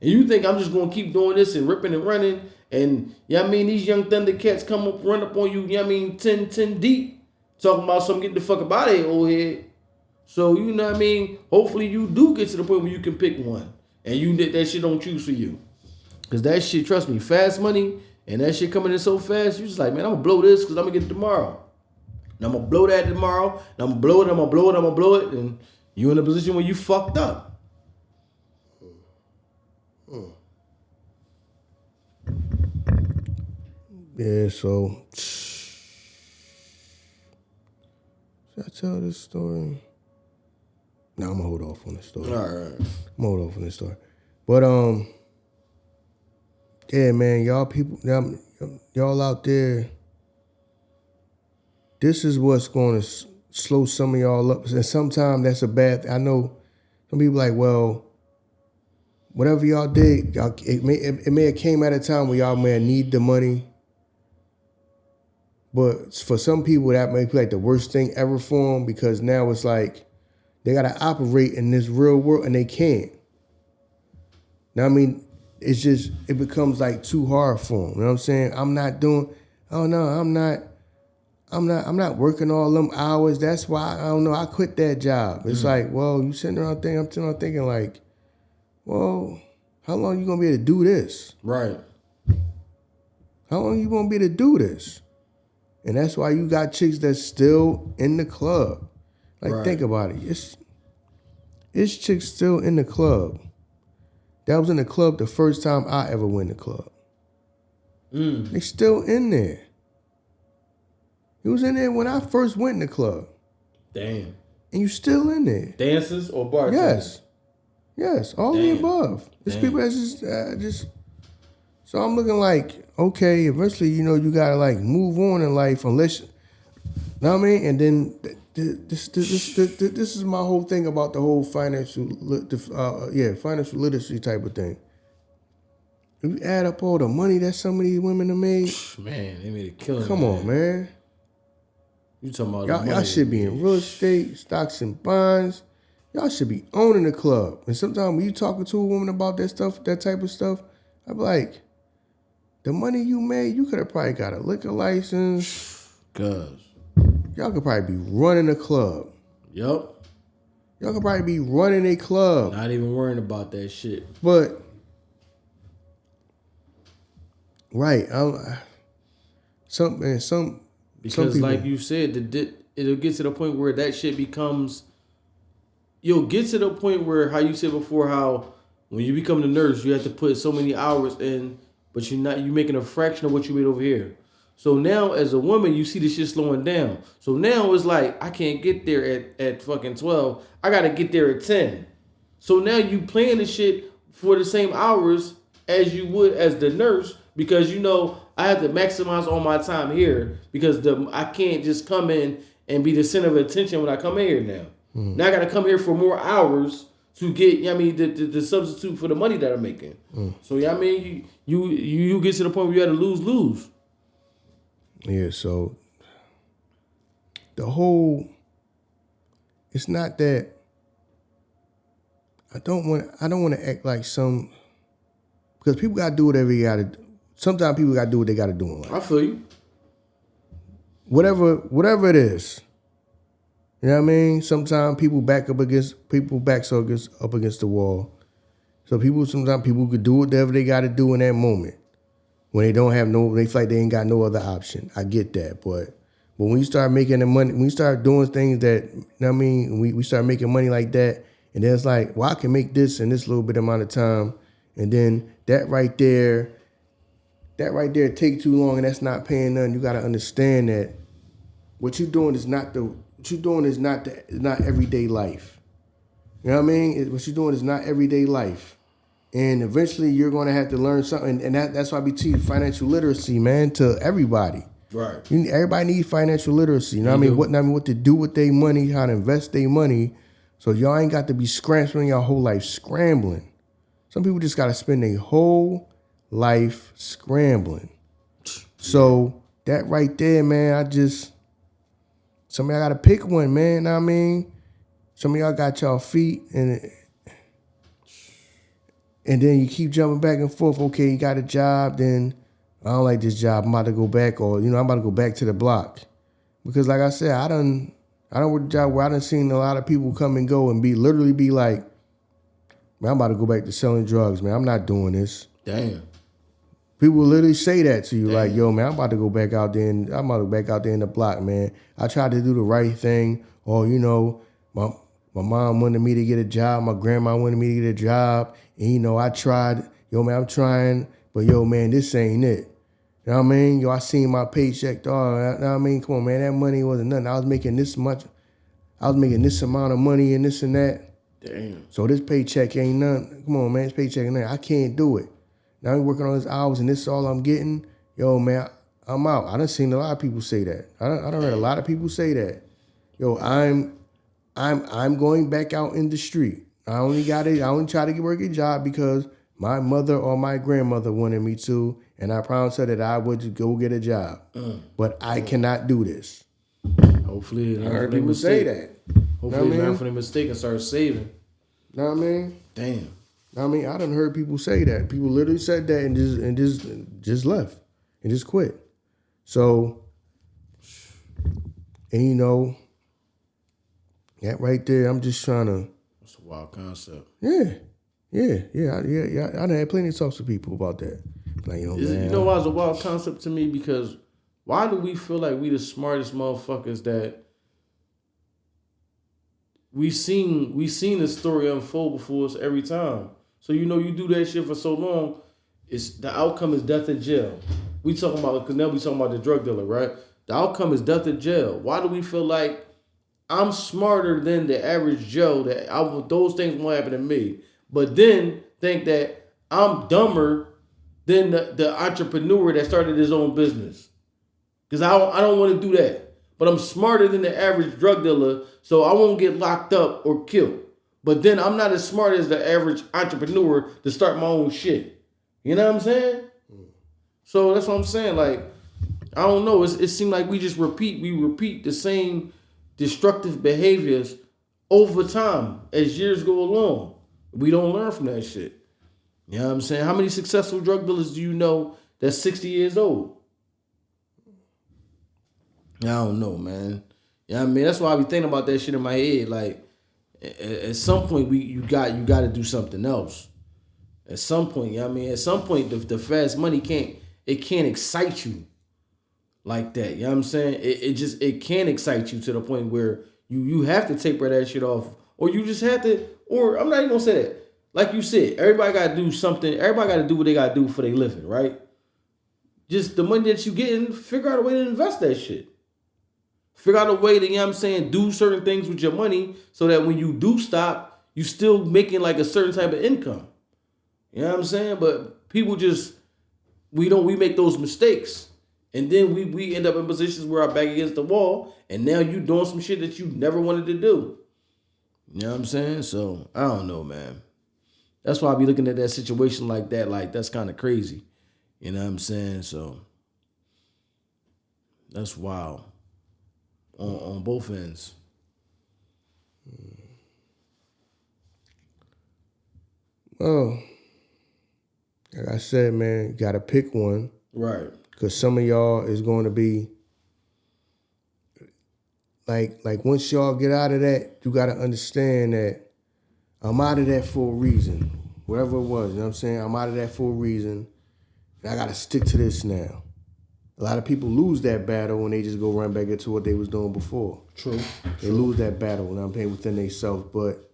And you think I'm just going to keep doing this and ripping and running. And, you know what I mean, these young Thundercats run up on you, you know what I mean, 10 deep. Talking about something, get the fuck up out of here, old head. So, you know what I mean, hopefully you do get to the point where you can pick one. And that shit don't choose for you. Because that shit, trust me, fast money, and that shit coming in so fast, you just like, man, I'm going to blow this because I'm going to get it tomorrow. And I'm going to blow that tomorrow. And I'm going to blow it, I'm going to blow it, I'm going to blow it. And you in a position where you fucked up.
Yeah, so should I tell this story? No, I'm gonna hold off on this story.
All right.
I'm gonna hold off on this story. But yeah, man, y'all out there, this is what's gonna slow some of y'all up. And sometimes that's a bad thing. I know some people like, well, whatever y'all did, it may have came at a time where y'all may need the money. But for some people, that may be like the worst thing ever for them because now it's like they got to operate in this real world and they can't. Now, I mean, it becomes like too hard for them. You know what I'm saying? I'm not working all them hours. That's why, I quit that job. It's like, well, you sitting around thinking, I'm sitting around thinking like, well, how long you going to be able to do this?
Right.
How long you gonna be able to do this? And that's why you got chicks that's still in the club. Like,
Right.
think about it. It's chicks still in the club. That was in the club the first time I ever went to the club. They still in there. He was in there when I first went in the club.
Damn.
And you still in there.
Dancers or bartenders?
Yes, all the above. There's people that's just. So I'm looking like, okay, eventually, you gotta like move on in life unless, know what I mean? And then this is my whole thing about the whole financial literacy type of thing. If you add up all the money that some of these women have made,
man, they made a killing.
Come on, man.
You talking about
y'all should be in real estate, stocks and bonds. Y'all should be owning the club. And sometimes when you talking to a woman about that stuff, that type of stuff, I'm like, the money you made, you could have probably got a liquor license.
Cause
y'all could probably be running a club.
Yup.
Y'all could probably be running a club.
Not even worrying about that shit.
But right,
because like you said, it'll get to the point where that shit becomes. You'll get to the point where, how you said before, how when you become the nurse, you have to put so many hours in, but you're making a fraction of what you made over here. So now, as a woman, you see the shit slowing down. So now it's like, I can't get there at fucking 12. I gotta get there at 10. So now you playing the shit for the same hours as you would as the nurse, because I have to maximize all my time here, because I can't just come in and be the center of attention when I come in here now. Now I got to come here for more hours to get, the substitute for the money that I'm making. So, you get to the point where you have to lose.
Yeah, so it's not that I don't want to act like some, because people got to do whatever you got to do. Sometimes people got to do what they got to do in life.
I feel you.
Whatever it is. You know what I mean? Sometimes people backs up against the wall. So sometimes people could do whatever they got to do in that moment when they don't have they feel like they ain't got no other option. I get that, but when you start making the money, when you start doing things that, we start making money like that, and then it's like, well, I can make this in this little bit amount of time, and then that right there take too long, and that's not paying nothing. You got to understand that what you're doing is not everyday life. You know what I mean? What you're doing is not everyday life. And eventually you're going to have to learn something. And that's why we teach financial literacy, man, to everybody.
Right.
Everybody needs financial literacy. You know what I mean? What to do with their money, how to invest their money. So y'all ain't got to be scrambling your whole life scrambling. Some people just got to spend their whole life scrambling. So that right there, man, some of y'all got to pick one, man. You know what I mean? Some of y'all got y'all feet, and then you keep jumping back and forth. Okay, you got a job, then I don't like this job. I'm about to go back, or I'm about to go back to the block. Because like I said, I don't work a job where I done seen a lot of people come and go and literally be like, man, I'm about to go back to selling drugs, man. I'm not doing this.
Damn.
People literally say that to you, like, yo, man, I'm about to go back out there in the block, man. I tried to do the right thing, or, my mom wanted me to get a job, my grandma wanted me to get a job, and, I tried, yo, man, I'm trying, but, yo, man, this ain't it. You know what I mean? Yo, I seen my paycheck, dog, you know what I mean? Come on, man, that money wasn't nothing. I was making this amount of money and this and that.
Damn.
So this paycheck ain't nothing. Come on, man, this paycheck ain't nothing. I can't do it. Now I'm working on these hours and this is all I'm getting. Yo, man, I'm out. I done seen a lot of people say that. I done heard a lot of people say that. Yo, I'm going back out in the street. I only try to work a job because my mother or my grandmother wanted me to, and I promised her that I would go get a job. But I cannot do this.
Hopefully,
I heard people say that.
Hopefully, learn from their mistake and start saving.
Know what I mean?
Damn.
I done heard people say that. People literally said that and just left and just quit. So, and that right there, I'm just trying to.
That's a wild concept.
Yeah. I done had plenty of talks to people about that. Like, yo,
You
man.
know why it's a wild concept to me? Because why do we feel like we the smartest motherfuckers that we seen the story unfold before us every time? So you do that shit for so long, the outcome is death in jail. We talking about, because now we talking about the drug dealer, right? The outcome is death in jail. Why do we feel like I'm smarter than the average Joe, that those things won't happen to me, but then think that I'm dumber than the entrepreneur that started his own business? Because I don't want to do that. But I'm smarter than the average drug dealer, so I won't get locked up or killed. But then I'm not as smart as the average entrepreneur to start my own shit. You know what I'm saying? So that's what I'm saying. Like, I don't know. It seems like we repeat the same destructive behaviors over time as years go along. We don't learn from that shit. You know what I'm saying? How many successful drug dealers do you know that's 60 years old? I don't know, man. You know what I mean? That's why I be thinking about that shit in my head. Like, at some point, you got to do something else. At some point, you know what I mean? At some point, the fast money can't excite you like that. You know what I'm saying? It can't excite you to the point where you have to taper that shit off. Or you just have to, or I'm not even gonna say that. Like you said, everybody gotta do something, everybody gotta do what they gotta do for their living, right? Just the money that you getting, figure out a way to invest that shit. Figure out a way to, you know what I'm saying, do certain things with your money so that when you do stop, you still making like a certain type of income. You know what I'm saying? But people just, we make those mistakes. And then we end up in positions where our back against the wall, and now you doing some shit that you never wanted to do. You know what I'm saying? So, I don't know, man. That's why I be looking at that situation like that, like that's kind of crazy. You know what I'm saying? So, that's wild. On both ends.
Well, like I said, man, you gotta pick one.
Right.
Because some of y'all is going to be like once y'all get out of that, you got to understand that I'm out of that for a reason. Whatever it was, you know what I'm saying? I'm out of that for a reason. And I got to stick to this now. A lot of people lose that battle when they just go run back into what they was doing before.
True.
They lose that battle when I'm paying within themselves. But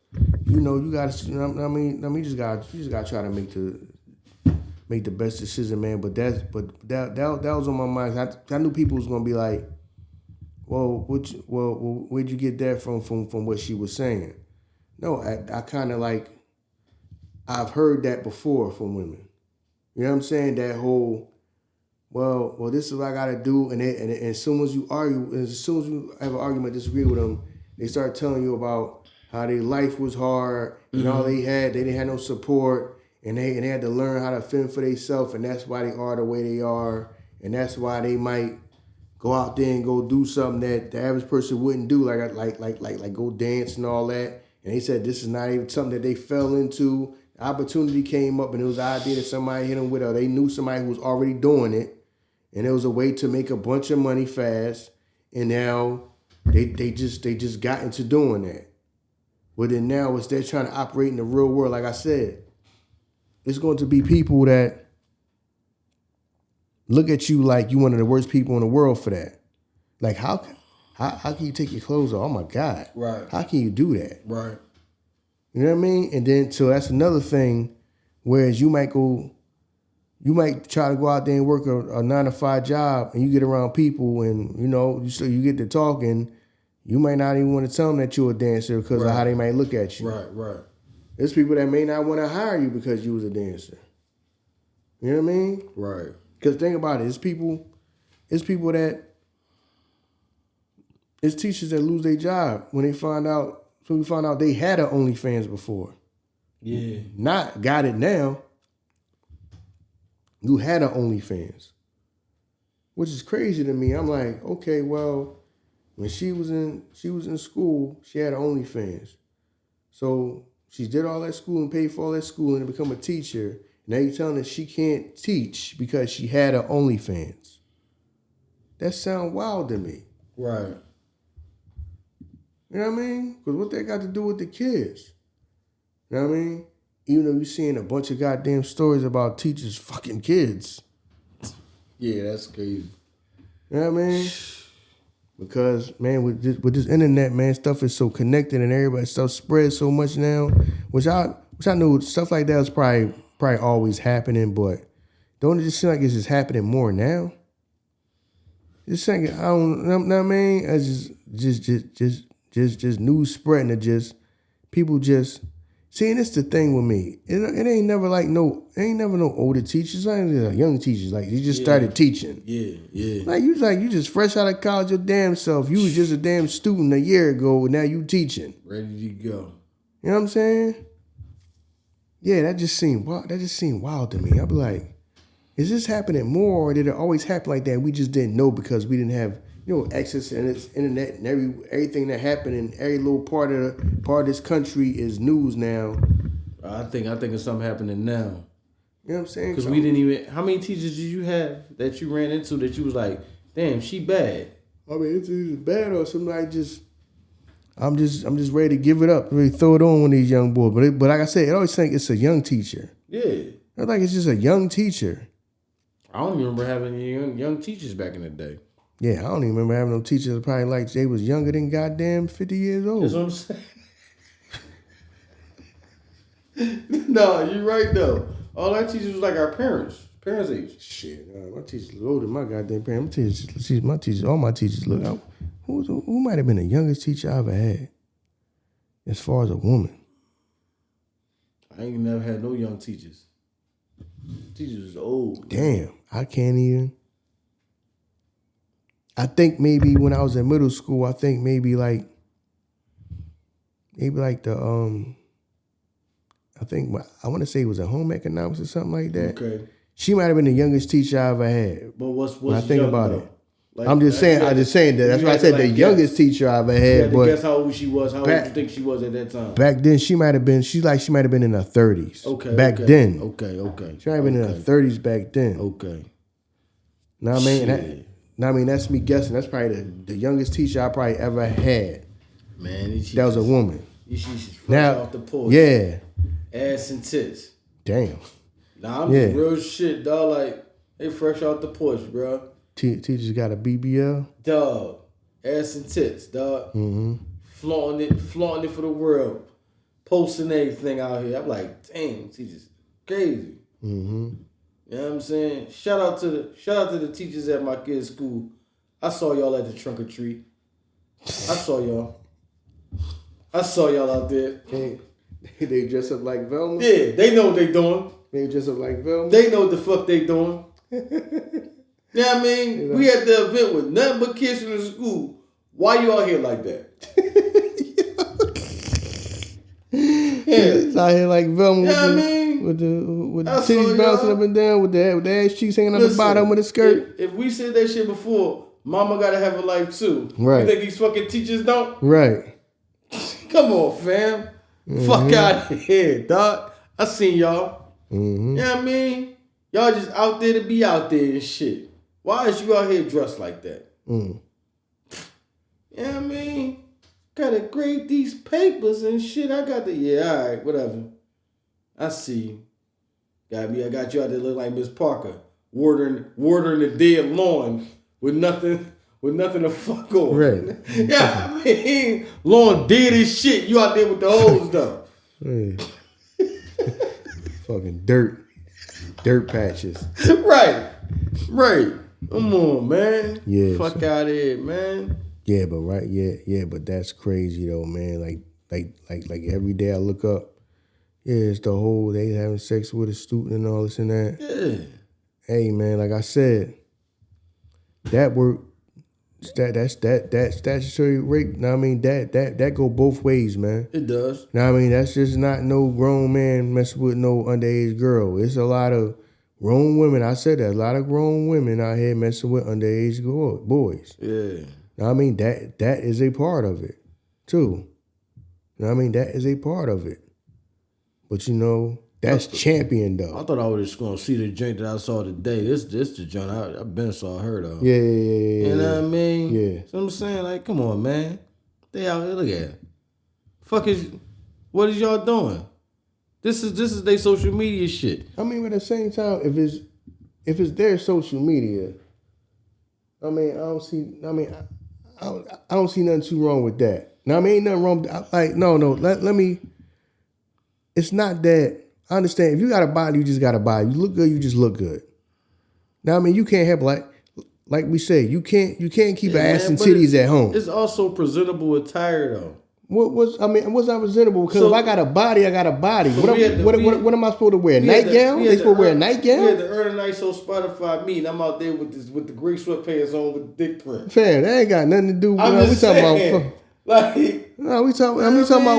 you got to. You just got to try to make the best decision, man. But that was on my mind. I knew people was gonna be like, well, where'd you get that from what she was saying? No, I kind of like, I've heard that before from women. You know what I'm saying? That whole, well, this is what I gotta do, and as soon as you argue, as soon as you have an argument, disagree with them, they start telling you about how their life was hard and all they didn't have no support, and they had to learn how to fend for themselves, and that's why they are the way they are, and that's why they might go out there and go do something that the average person wouldn't do, like go dance and all that. And they said this is not even something that they fell into. Opportunity came up, and it was an idea that somebody hit them with, or they knew somebody who was already doing it, and it was a way to make a bunch of money fast. And now they just got into doing that. But then now they're trying to operate in the real world. Like I said, it's going to be people that look at you like you one of the worst people in the world for that. Like how can you take your clothes off? Oh my God.
Right.
How can you do that?
Right.
You know what I mean? And then so that's another thing. Whereas you might try to go out there and work a 9-to-5 job, and you get around people, and you get to talking. You might not even want to tell them that you're a dancer because of how they might look at you.
Right.
There's people that may not want to hire you because you was a dancer. You know what I mean?
Right.
Because think about it, it's people that, it's teachers that lose their job when we find out they had an OnlyFans before.
Yeah.
Not got it now. You had an OnlyFans. Which is crazy to me. I'm like, okay, well, when she was in school, she had an OnlyFans. So she did all that school and paid for all that school and to become a teacher. Now you're telling her she can't teach because she had an OnlyFans. That sounds wild to me.
Right.
You know what I mean? Because what they got to do with the kids? You know what I mean? even though you're seeing a bunch of goddamn stories about teachers fucking kids.
Yeah, that's crazy.
You know what I mean? Because, man, with this internet, man, stuff is so connected and everybody stuff spreads so much now, which I know stuff like that is probably always happening, but don't it just seem like it's just happening more now? Just saying, I don't know what I mean? It's just news spreading to just people just seeing. It's the thing with me. It ain't never like no older teachers. Like young teachers, like you just started teaching.
Yeah.
Like you just fresh out of college your damn self. You was just a damn student a year ago, and now you teaching.
Ready to go.
You know what I'm saying? Yeah, that just seemed wild to me. I'd be like, is this happening more, or did it always happen like that? We just didn't know because we didn't have, access to this internet and everything that happened in every little part of this country is news now.
I think it's something happening now.
You know what I'm saying?
Because we didn't even. How many teachers did you have that you ran into that you was like, damn, she bad?
I mean, it's either bad or somebody just. I'm just ready to give it up, really throw it on one of these young boys. But like I said, I always think it's a young teacher.
Yeah.
I think it's just a young teacher.
I don't even remember having any young teachers back in the day.
Yeah, I don't even remember having no teachers probably like they was younger than goddamn 50 years old.
That's what I'm saying. No, you're right though. All our teachers was like our parents age.
Shit, my teachers look older than my goddamn parents. All my teachers look out. Who might have been the youngest teacher I ever had? As far as a woman.
I ain't never had no young teachers. Teachers was old.
Damn, I can't even. I think maybe when I was in middle school, I think maybe like the I want to say it was a home economics or something like that.
Okay.
She might have been the youngest teacher I ever had.
But what's
when I think about it.
Like,
I'm just saying that. That's why I said the youngest teacher I ever had.
You had to
but
guess how old she was. How old do you think she was at that time?
Back then, she might have been in her 30s.
Okay.
Back then.
Okay.
She might have been in her 30s back then.
Okay.
Know what I mean? That's me guessing. That's probably the youngest teacher I probably ever had.
Man,
that was a woman.
She's fresh off the porch.
Yeah.
Ass and tits.
Damn.
Nah, I'm just real shit, dog. Like, they fresh off the porch, bro.
Teachers got a BBL?
Dog. Ass and tits, dog.
Mm-hmm.
Flaunting it for the world. Posting everything out here. I'm like, damn, teachers crazy.
Mm-hmm.
You know what I'm saying? Shout out to the teachers at my kids' school. I saw y'all at the trunk or treat. I saw y'all out there.
Hey, they dress up like Velma?
Yeah, they know what they doing.
They dress up like Velma?
They know what the fuck they doing. You know what I mean? We at the event with nothing but kids in the school. Why you out here like that?
It's out here like Velma with the titties bouncing up and down with the ass cheeks hanging on the bottom of the skirt.
If we said that shit before, mama gotta have a life too.
Right.
You think these fucking teachers don't?
Right.
Come on, fam. Mm-hmm. Fuck out of here, dog. I seen y'all.
Mm-hmm.
You know what I mean? Y'all just out there to be out there and shit. Why is you out here dressed like that?
Mm.
You know what I mean? Gotta grade these papers and shit. I got all right, whatever. I see you. I got you out there looking like Miss Parker, watering the dead lawn with nothing to fuck on.
Right.
Yeah, I mean, lawn dead as shit. You out there with the hose though.
Hey. Fucking dirt patches.
Right. Come on, man.
Yeah.
Fuck out of here, man.
Yeah, but but that's crazy though, man. Like every day I look up, it's the whole they having sex with a student and all this and that.
Yeah.
Hey man, like I said, that's statutory rape. Now I mean that go both ways, man.
It does.
Now I mean that's just not no grown man messing with no underage girl. It's a lot of grown women. I said that a lot of grown women out here messing with underage boys.
Yeah.
Now, I mean, that is a part of it, too. Now, I mean, that is a part of it. But, that's champion, though.
I thought I was just going to see the joint that I saw today. This the joint I've been saw her, though.
Yeah.
You know what I mean?
Yeah.
So I'm saying, like, come on, man. They out here, look at it. What is y'all doing? This is their social media shit.
I mean, but at the same time, if it's their social media, I mean, I don't see nothing too wrong with that. Now, I mean, ain't nothing wrong. Like, no. Let me. It's not that. I understand. If you got a body, you just got a body. You look good, you just look good. Now, I mean, you can't have like we say, you can't keep an ass and titties at home.
It's also presentable attire though.
What's not presentable? Because if I got a body, I got a body.
So
what am I supposed to wear? Nightgown? They supposed to wear a nightgown?
We had the Ern and Iso Spotify meeting. I'm out there with the gray sweatpants on with dick print.
Fam, that ain't got nothing to do with
we talking
about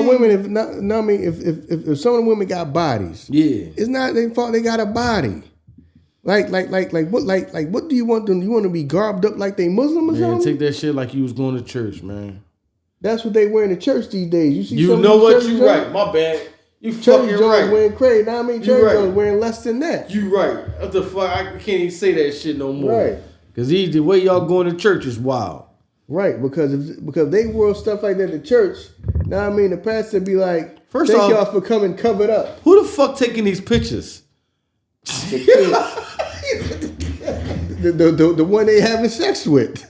women. If some of the women got bodies, it's not their fault. They got a body. Like what do you want them? You want to be garbed up like they Muslim or something?
Take that shit like you was going to church, man.
That's what they wear in the church these days. You see,
you know what? You right. My bad. You fucking right.
Wearing crazy. Now I mean, church wearing less than that.
You right. What the fuck? I can't even say that shit no more.
Right.
Because the way y'all going to church is wild.
Right. Because they wore stuff like that to church. Now I mean, the pastor be like,
first
thank
off,
y'all for coming covered up.
Who the fuck taking these pictures?
The kids. the one they having sex with.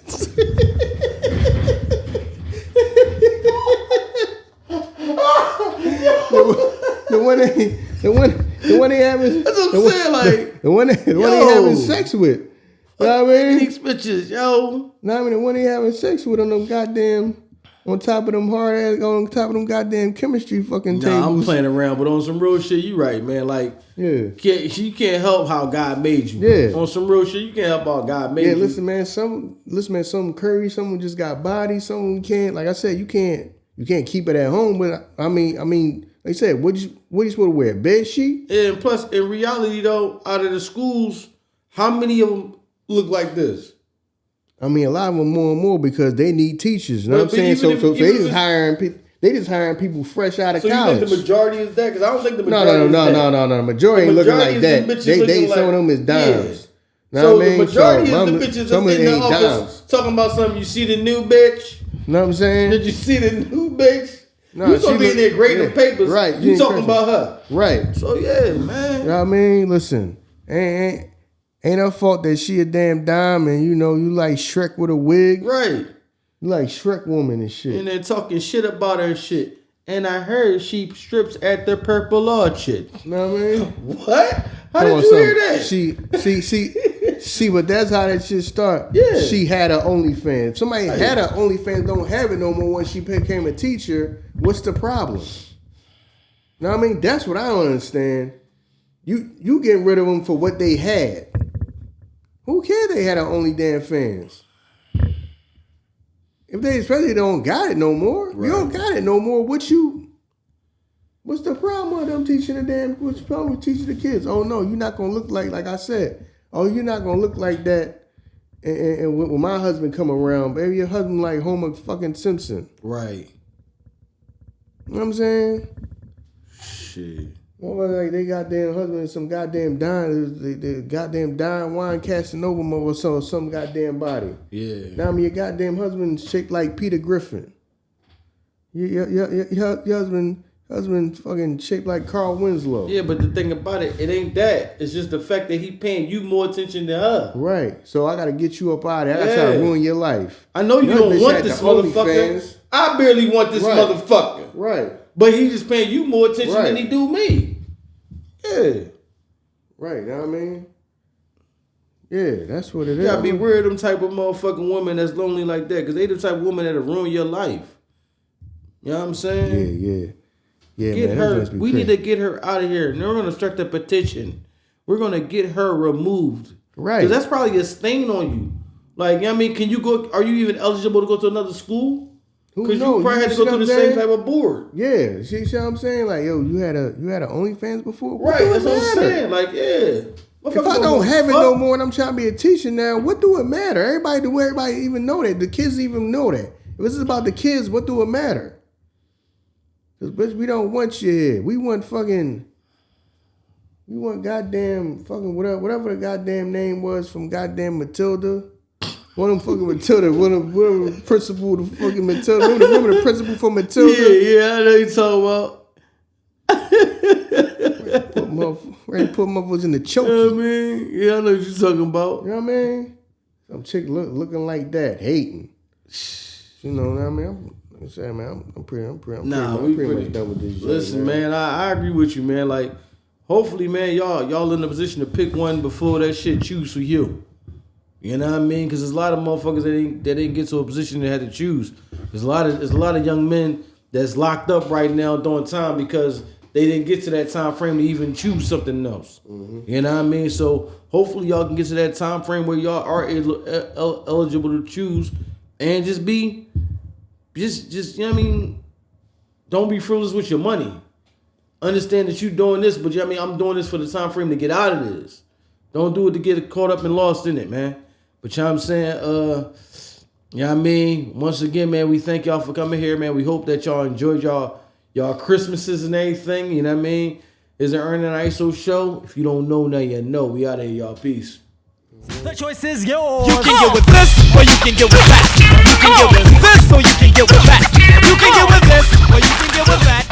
The one they having. That's what I'm saying. Like the one they having sex with. You know what I mean?
These bitches, yo.
Now I mean the one they having sex with on them goddamn on top of them hard ass on top of them goddamn chemistry fucking tables.
I'm playing around, but on some real shit, you right, man. Like you can't help how God made you.
Yeah.
On some real shit, you can't help how God made you.
Yeah, listen, man. Some curvy, someone just got body. Someone can't. Like I said, you can't keep it at home. But I mean. Like I said, what you supposed to wear? A bed sheet?
And plus, in reality, though, out of the schools, how many of them look like this?
I mean, a lot of them more and more because they need teachers. You know what I'm saying? So they just hiring people. They just hiring people fresh out of college.
So you think the majority is that? Because I don't think the majority.
No. The majority ain't looking like that. They some of them is dimes. Yeah.
So the majority of the bitches that's in the office talking about something. You see the new bitch?
Know what I'm saying?
Did you see the new bitch?
No,
you supposed to be in there grading papers.
Right.
You talking about her.
Right.
So, yeah, man.
You know what I mean? Listen, ain't her fault that she a damn dime and, you like Shrek with a wig.
Right.
You like Shrek woman and shit.
And they're talking shit about her and shit. And I heard she strips at the Purple Orchard.
You know what I mean?
What? How did you hear that?
See, but that's how that shit start.
Yeah.
She had her OnlyFans. If somebody had her OnlyFans, don't have it no more when she became a teacher, what's the problem? Know what I mean? That's what I don't understand. You getting rid of them for what they had. Who cares they had her only damn fans? If they especially don't got it no more, you don't got it no more. What's the problem with them teaching what's the problem with teaching the kids? Oh no, you're not gonna look like I said. Oh, you're not gonna look like that. And when my husband come around, baby, your husband like Homer fucking Simpson.
Right.
You know what I'm saying?
Shit.
Well, like they goddamn husband and some goddamn they goddamn dying wine casting over or some goddamn body.
Yeah.
Now I mean your goddamn husband's shaped like Peter Griffin. Your husband fucking shaped like Carl Winslow.
Yeah, but the thing about it ain't that. It's just the fact that he paying you more attention than her.
Right. So I gotta get you up out of there. I gotta try to ruin your life.
I know you don't want this motherfucker. I barely want this motherfucker.
Right.
But he just paying you more attention than he do me. Yeah.
Right, you know what I mean? Yeah, that's what it is.
You gotta be weird them type of motherfucking women that's lonely like that. Because they the type of woman that'll ruin your life. You know what I'm saying?
Yeah,
get
man,
her. We need to get her out of here. And we're gonna start the petition. We're gonna get her removed.
Right.
Because that's probably a stain on you. Like, you know what I mean? Can you go? Are you even eligible to go to another school? Because you probably had to go through the same type of board.
Yeah, see what I'm saying? Like, yo, you had a OnlyFans before?
Right, that's what I'm saying. Like, yeah.
If I don't have it no more and I'm trying to be a teacher now, what do it matter? Everybody even know that. The kids even know that. If this is about the kids, what do it matter? Because, bitch, we don't want you here. We want goddamn fucking whatever the goddamn name was from goddamn Matilda. One of them fucking Matilda. One of the principal, the fucking Matilda. Remember the principal for Matilda?
Yeah, I know you talking about.
Ready to put motherfuckers in the choke.
You know what I mean? Yeah, I know what you're talking about.
You know what I mean? Some chick looking like that, hating. You know what I mean? I'm saying, man, I'm pretty much done with this.
Listen, man, I agree with you, man. Like, hopefully, man, y'all in a position to pick one before that shit choose for you. You know what I mean? Because there's a lot of motherfuckers that didn't get to a position that had to choose. There's a lot of young men that's locked up right now during time because they didn't get to that time frame to even choose something else. Mm-hmm. You know what I mean? So hopefully y'all can get to that time frame where y'all are eligible to choose and just you know what I mean? Don't be frivolous with your money. Understand that you're doing this, but you know what I mean? I'm doing this for the time frame to get out of this. Don't do it to get caught up and lost in it, man. But you know what I'm saying? You know what I mean? Once again, man, we thank y'all for coming here, man. We hope that y'all enjoyed y'all Christmases and everything. You know what I mean? It's an Ern and Iso show. If you don't know, now you know. We out of here, y'all. Peace.
The choice is yours. You can get with this, or you can get with that. You can get with this, or you can get with that. You can get with this, or you can get with that.